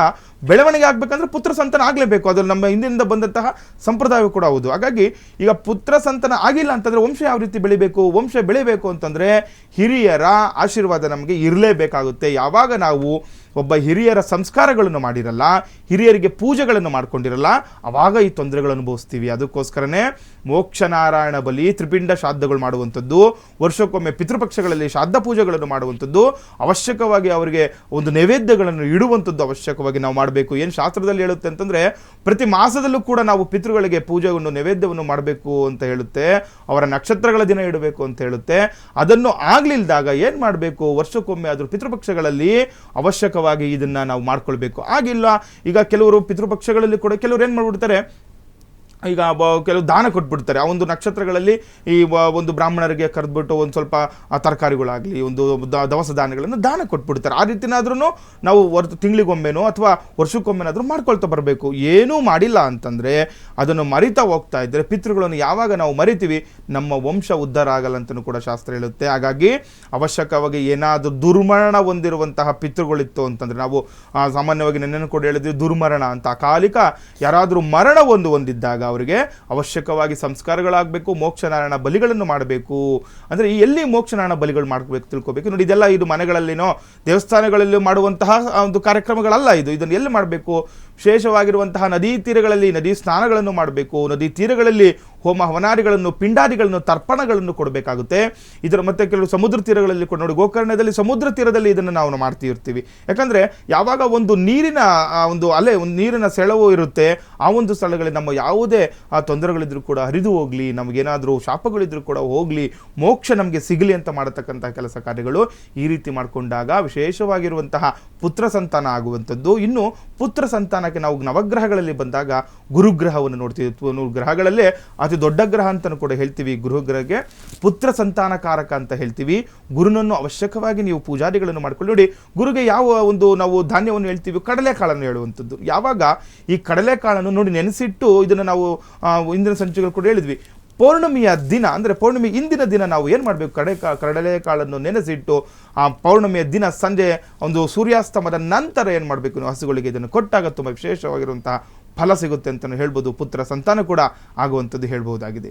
ಬೆಳವಣಿಗೆ ಆಗಬೇಕಂದ್ರೆ ಪುತ್ರ ಸಂತಾನ ಆಗಲೇಬೇಕು, ಅದು ನಮ್ಮ ಹಿಂದಿನಿಂದ ಬಂದಂತಹ ಸಂಪ್ರದಾಯ ಕೂಡ ಹೌದು. ಹಾಗಾಗಿ ಈಗ ಪುತ್ರ ಸಂತಾನ ಆಗಿಲ್ಲ ಅಂತಂದರೆ ವಂಶ ಯಾವ ರೀತಿ ಬೆಳಿಬೇಕು, ವಂಶ ಬೆಳಿಬೇಕು ಅಂತಂದರೆ ಹಿರಿಯರ ಆಶೀರ್ವಾದ ನಮಗೆ ಇರಲೇಬೇಕಾಗುತ್ತೆ. ಯಾವಾಗ ನಾವು ಒಬ್ಬ ಹಿರಿಯರ ಸಂಸ್ಕಾರಗಳನ್ನು ಮಾಡಿರಲ್ಲ, ಹಿರಿಯರಿಗೆ ಪೂಜೆಗಳನ್ನು ಮಾಡ್ಕೊಂಡಿರಲ್ಲ, ಆವಾಗ ಈ ತೊಂದರೆಗಳನ್ನು ಅನುಭವಿಸ್ತೀವಿ. ಅದಕ್ಕೋಸ್ಕರನೇ ಮೋಕ್ಷನಾರಾಯಣ ಬಲಿ, ತ್ರಿಪಿಂಡ ಶ್ರಾದ್ದಗಳು ಮಾಡುವಂಥದ್ದು, ವರ್ಷಕ್ಕೊಮ್ಮೆ ಪಿತೃಪಕ್ಷಗಳಲ್ಲಿ ಶ್ರಾದ್ದ ಪೂಜೆಗಳನ್ನು ಮಾಡುವಂಥದ್ದು, ಅವಶ್ಯಕವಾಗಿ ಅವರಿಗೆ ಒಂದು ನೈವೇದ್ಯಗಳನ್ನು ಇಡುವಂಥದ್ದು ಅವಶ್ಯಕವಾಗಿ ನಾವು ಮಾಡಬೇಕು. ಏನು ಶಾಸ್ತ್ರದಲ್ಲಿ ಹೇಳುತ್ತೆ ಅಂತಂದರೆ ಪ್ರತಿ ಮಾಸದಲ್ಲೂ ಕೂಡ ನಾವು ಪಿತೃಗಳಿಗೆ ಪೂಜೆಯನ್ನು ನೈವೇದ್ಯವನ್ನು ಮಾಡಬೇಕು ಅಂತ ಹೇಳುತ್ತೆ. ಅವರ ನಕ್ಷತ್ರಗಳ ದಿನ ಇಡಬೇಕು ಅಂತ ಹೇಳುತ್ತೆ. ಅದನ್ನು ಆಗಲಿಲ್ಲದಾಗ ಏನು ಮಾಡಬೇಕು, ವರ್ಷಕ್ಕೊಮ್ಮೆ ಆದರೂ ಪಿತೃಪಕ್ಷಗಳಲ್ಲಿ ಅವಶ್ಯಕವಾಗಿ ಇದನ್ನು ನಾವು ಮಾಡ್ಕೊಳ್ಬೇಕು. ಆಗಿಲ್ಲ, ಈಗ ಕೆಲವರು ಪಿತೃಪಕ್ಷಗಳಲ್ಲಿ ಕೂಡ ಕೆಲವರು ಏನು ಮಾಡಿಬಿಡ್ತಾರೆ, ಈಗ ಕೆಲವು ದಾನ ಕೊಟ್ಬಿಡ್ತಾರೆ. ಆ ಒಂದು ನಕ್ಷತ್ರಗಳಲ್ಲಿ ಈ ಒಂದು ಬ್ರಾಹ್ಮಣರಿಗೆ ಕರೆದ್ಬಿಟ್ಟು ಒಂದು ಸ್ವಲ್ಪ ತರಕಾರಿಗಳಾಗಲಿ, ಒಂದು ದವಸ ಧಾನ್ಯಗಳನ್ನು ದಾನ ಕೊಟ್ಬಿಡ್ತಾರೆ. ಆ ರೀತಿನಾದ್ರೂ ನಾವು ತಿಂಗಳಿಗೊಮ್ಮೆನೋ ಅಥವಾ ವರ್ಷಕ್ಕೊಮ್ಮೆನಾದರೂ ಮಾಡ್ಕೊಳ್ತಾ ಬರಬೇಕು. ಏನೂ ಮಾಡಿಲ್ಲ ಅಂತಂದರೆ ಅದನ್ನು ಮರಿತಾ ಹೋಗ್ತಾ ಇದ್ದರೆ, ಪಿತೃಗಳನ್ನು ಯಾವಾಗ ನಾವು ಮರಿತೀವಿ ನಮ್ಮ ವಂಶ ಉದ್ಧಾರ ಆಗಲ್ಲ ಅಂತಲೂ ಕೂಡ ಶಾಸ್ತ್ರ ಹೇಳುತ್ತೆ. ಹಾಗಾಗಿ ಅವಶ್ಯಕವಾಗಿ ಏನಾದರೂ ದುರ್ಮರಣ ಹೊಂದಿರುವಂತಹ ಪಿತೃಗಳಿತ್ತು ಅಂತಂದರೆ, ನಾವು ಸಾಮಾನ್ಯವಾಗಿ ನೆನ್ನೆನೂ ಕೂಡ ಹೇಳಿದ್ವಿ ದುರ್ಮರಣ ಅಂತ, ಅಕಾಲಿಕ ಯಾರಾದರೂ ಮರಣ ಹೊಂದಿದ್ದಾಗ ಅವರಿಗೆ ಅವಶ್ಯಕವಾಗಿ ಸಂಸ್ಕಾರಗಳಾಗಬೇಕು, ಮೋಕ್ಷನಾರಾಯಣ ಬಲಿಗಳನ್ನು ಮಾಡಬೇಕು. ಅಂದರೆ ಎಲ್ಲಿ ಮೋಕ್ಷನಾರಾಯಣ ಬಲಿಗಳು ಮಾಡಬೇಕು ತಿಳ್ಕೊಬೇಕು. ನೋಡಿ, ಇದೆಲ್ಲ ಇದು ಮನೆಗಳಲ್ಲಿನೋ ದೇವಸ್ಥಾನಗಳಲ್ಲಿ ಮಾಡುವಂತಹ ಒಂದು ಕಾರ್ಯಕ್ರಮಗಳಲ್ಲ. ಇದನ್ನು ಎಲ್ಲಿ ಮಾಡಬೇಕು, ವಿಶೇಷವಾಗಿರುವಂತಹ ನದಿ ತೀರಗಳಲ್ಲಿ ನದಿ ಸ್ನಾನಗಳನ್ನು ಮಾಡಬೇಕು, ನದಿ ತೀರಗಳಲ್ಲಿ ಹೋಮ ಹವನಾದಿಗಳನ್ನು, ಪಿಂಡಾದಿಗಳನ್ನು, ತರ್ಪಣಗಳನ್ನು ಕೊಡಬೇಕಾಗುತ್ತೆ. ಇದರ ಮತ್ತೆ ಕೆಲವು ಸಮುದ್ರ ತೀರಗಳಲ್ಲಿ ಕೂಡ ನೋಡಿ, ಗೋಕರ್ಣದಲ್ಲಿ ಸಮುದ್ರ ತೀರದಲ್ಲಿ ಇದನ್ನು ನಾವು ಮಾಡ್ತಿರ್ತೀವಿ. ಯಾಕಂದರೆ ಯಾವಾಗ ಒಂದು ನೀರಿನ ಒಂದು ಅಲೆ, ಒಂದು ನೀರಿನ ಸೆಳವು ಇರುತ್ತೆ, ಆ ಒಂದು ಸ್ಥಳಗಳಲ್ಲಿ ನಮ್ಮ ಯಾವುದೇ ತೊಂದರೆಗಳಿದ್ರೂ ಕೂಡ ಹರಿದು ಹೋಗಲಿ, ನಮಗೇನಾದರೂ ಶಾಪಗಳಿದ್ರೂ ಕೂಡ ಹೋಗಲಿ, ಮೋಕ್ಷ ನಮಗೆ ಸಿಗಲಿ ಅಂತ ಮಾಡತಕ್ಕಂಥ ಕೆಲಸ ಕಾರ್ಯಗಳು ಈ ರೀತಿ ಮಾಡಿಕೊಂಡಾಗ ವಿಶೇಷವಾಗಿರುವಂತಹ ಪುತ್ರ ಸಂತಾನ ಆಗುವಂಥದ್ದು. ಇನ್ನು ಪುತ್ರ ಸಂತಾನಕ್ಕೆ ನಾವು ನವಗ್ರಹಗಳಲ್ಲಿ ಬಂದಾಗ ಗುರುಗ್ರಹವನ್ನು ನೋಡ್ತೀವಿ. ಗ್ರಹಗಳಲ್ಲೇ ಅತಿ ದೊಡ್ಡ ಗ್ರಹ ಅಂತಲೂ ಕೂಡ ಹೇಳ್ತೀವಿ. ಗುರುಗ್ರಹಕ್ಕೆ ಪುತ್ರ ಸಂತಾನಕಾರಕ ಅಂತ ಹೇಳ್ತೀವಿ. ಗುರುನನ್ನು ಅವಶ್ಯಕವಾಗಿ ನೀವು ಪೂಜಾದಿಗಳನ್ನು ಮಾಡ್ಕೊಳ್ಳಿ. ನೋಡಿ, ಗುರುಗೆ ಯಾವ ಒಂದು ನಾವು ಧಾನ್ಯವನ್ನು ಹೇಳ್ತೀವಿ, ಕಡಲೆಕಾಳನ್ನು ಹೇಳುವಂಥದ್ದು. ಯಾವಾಗ ಈ ಕಡಲೆಕಾಳನ್ನು ನೋಡಿ ನೆನೆಸಿಟ್ಟು ಇದನ್ನು ನಾವು ಇಂದಿನ ಸಂಚಿಕೆಗಳು ಕೂಡ ಹೇಳಿದ್ವಿ. ಪೌರ್ಣಮಿಯ ದಿನ ಅಂದರೆ ಪೌರ್ಣಮಿ ಇಂದಿನ ದಿನ ನಾವು ಏನು ಮಾಡಬೇಕು, ಕಡಲೆಕಾಳನ್ನು ನೆನೆಸಿಟ್ಟು ಆ ಪೌರ್ಣಮಿಯ ದಿನ ಸಂಜೆ ಒಂದು ಸೂರ್ಯಾಸ್ತಮದ ನಂತರ ಏನು ಮಾಡಬೇಕು, ಹಸುಗಳಿಗೆ ಇದನ್ನು ಕೊಟ್ಟಾಗ ತುಂಬ ವಿಶೇಷವಾಗಿರುವಂತಹ ಫಲ ಸಿಗುತ್ತೆ ಅಂತಲೂ ಹೇಳ್ಬೋದು. ಪುತ್ರ ಸಂತಾನ ಕೂಡ ಆಗುವಂಥದ್ದು ಹೇಳ್ಬೋದಾಗಿದೆ.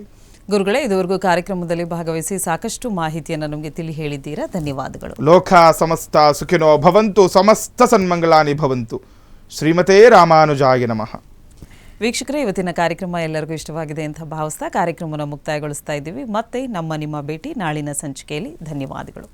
ಗುರುಗಳೇ, ಇದುವರೆಗೂ ಕಾರ್ಯಕ್ರಮದಲ್ಲಿ ಭಾಗವಹಿಸಿ ಸಾಕಷ್ಟು ಮಾಹಿತಿಯನ್ನು ನಮಗೆ ತಿಳಿ ಹೇಳಿದ್ದೀರಾ. ಧನ್ಯವಾದಗಳು. ಲೋಕ ಸಮಸ್ತ ಸುಖಿನೋ ಭವಂತು, ಸಮಸ್ತ ಸನ್ಮಂಗಳಾನಿ ಭವಂತು. ಶ್ರೀಮತೇ ರಾಮಾನುಜಾಯ ನಮಃ. ವೀಕ್ಷಕರೇ, ಇವತ್ತಿನ ಕಾರ್ಯಕ್ರಮ ಎಲ್ಲರಿಗೂ ಇಷ್ಟವಾಗಿದೆ ಅಂತ ಭಾವಿಸ್ತಾ ಕಾರ್ಯಕ್ರಮವನ್ನು ಮುಕ್ತಾಯಗೊಳಿಸ್ತಾ ಇದ್ದೀವಿ. ಮತ್ತೆ ನಿಮ್ಮ ಭೇಟಿ ನಾಳಿನ ಸಂಚಿಕೆಯಲ್ಲಿ. ಧನ್ಯವಾದಗಳು.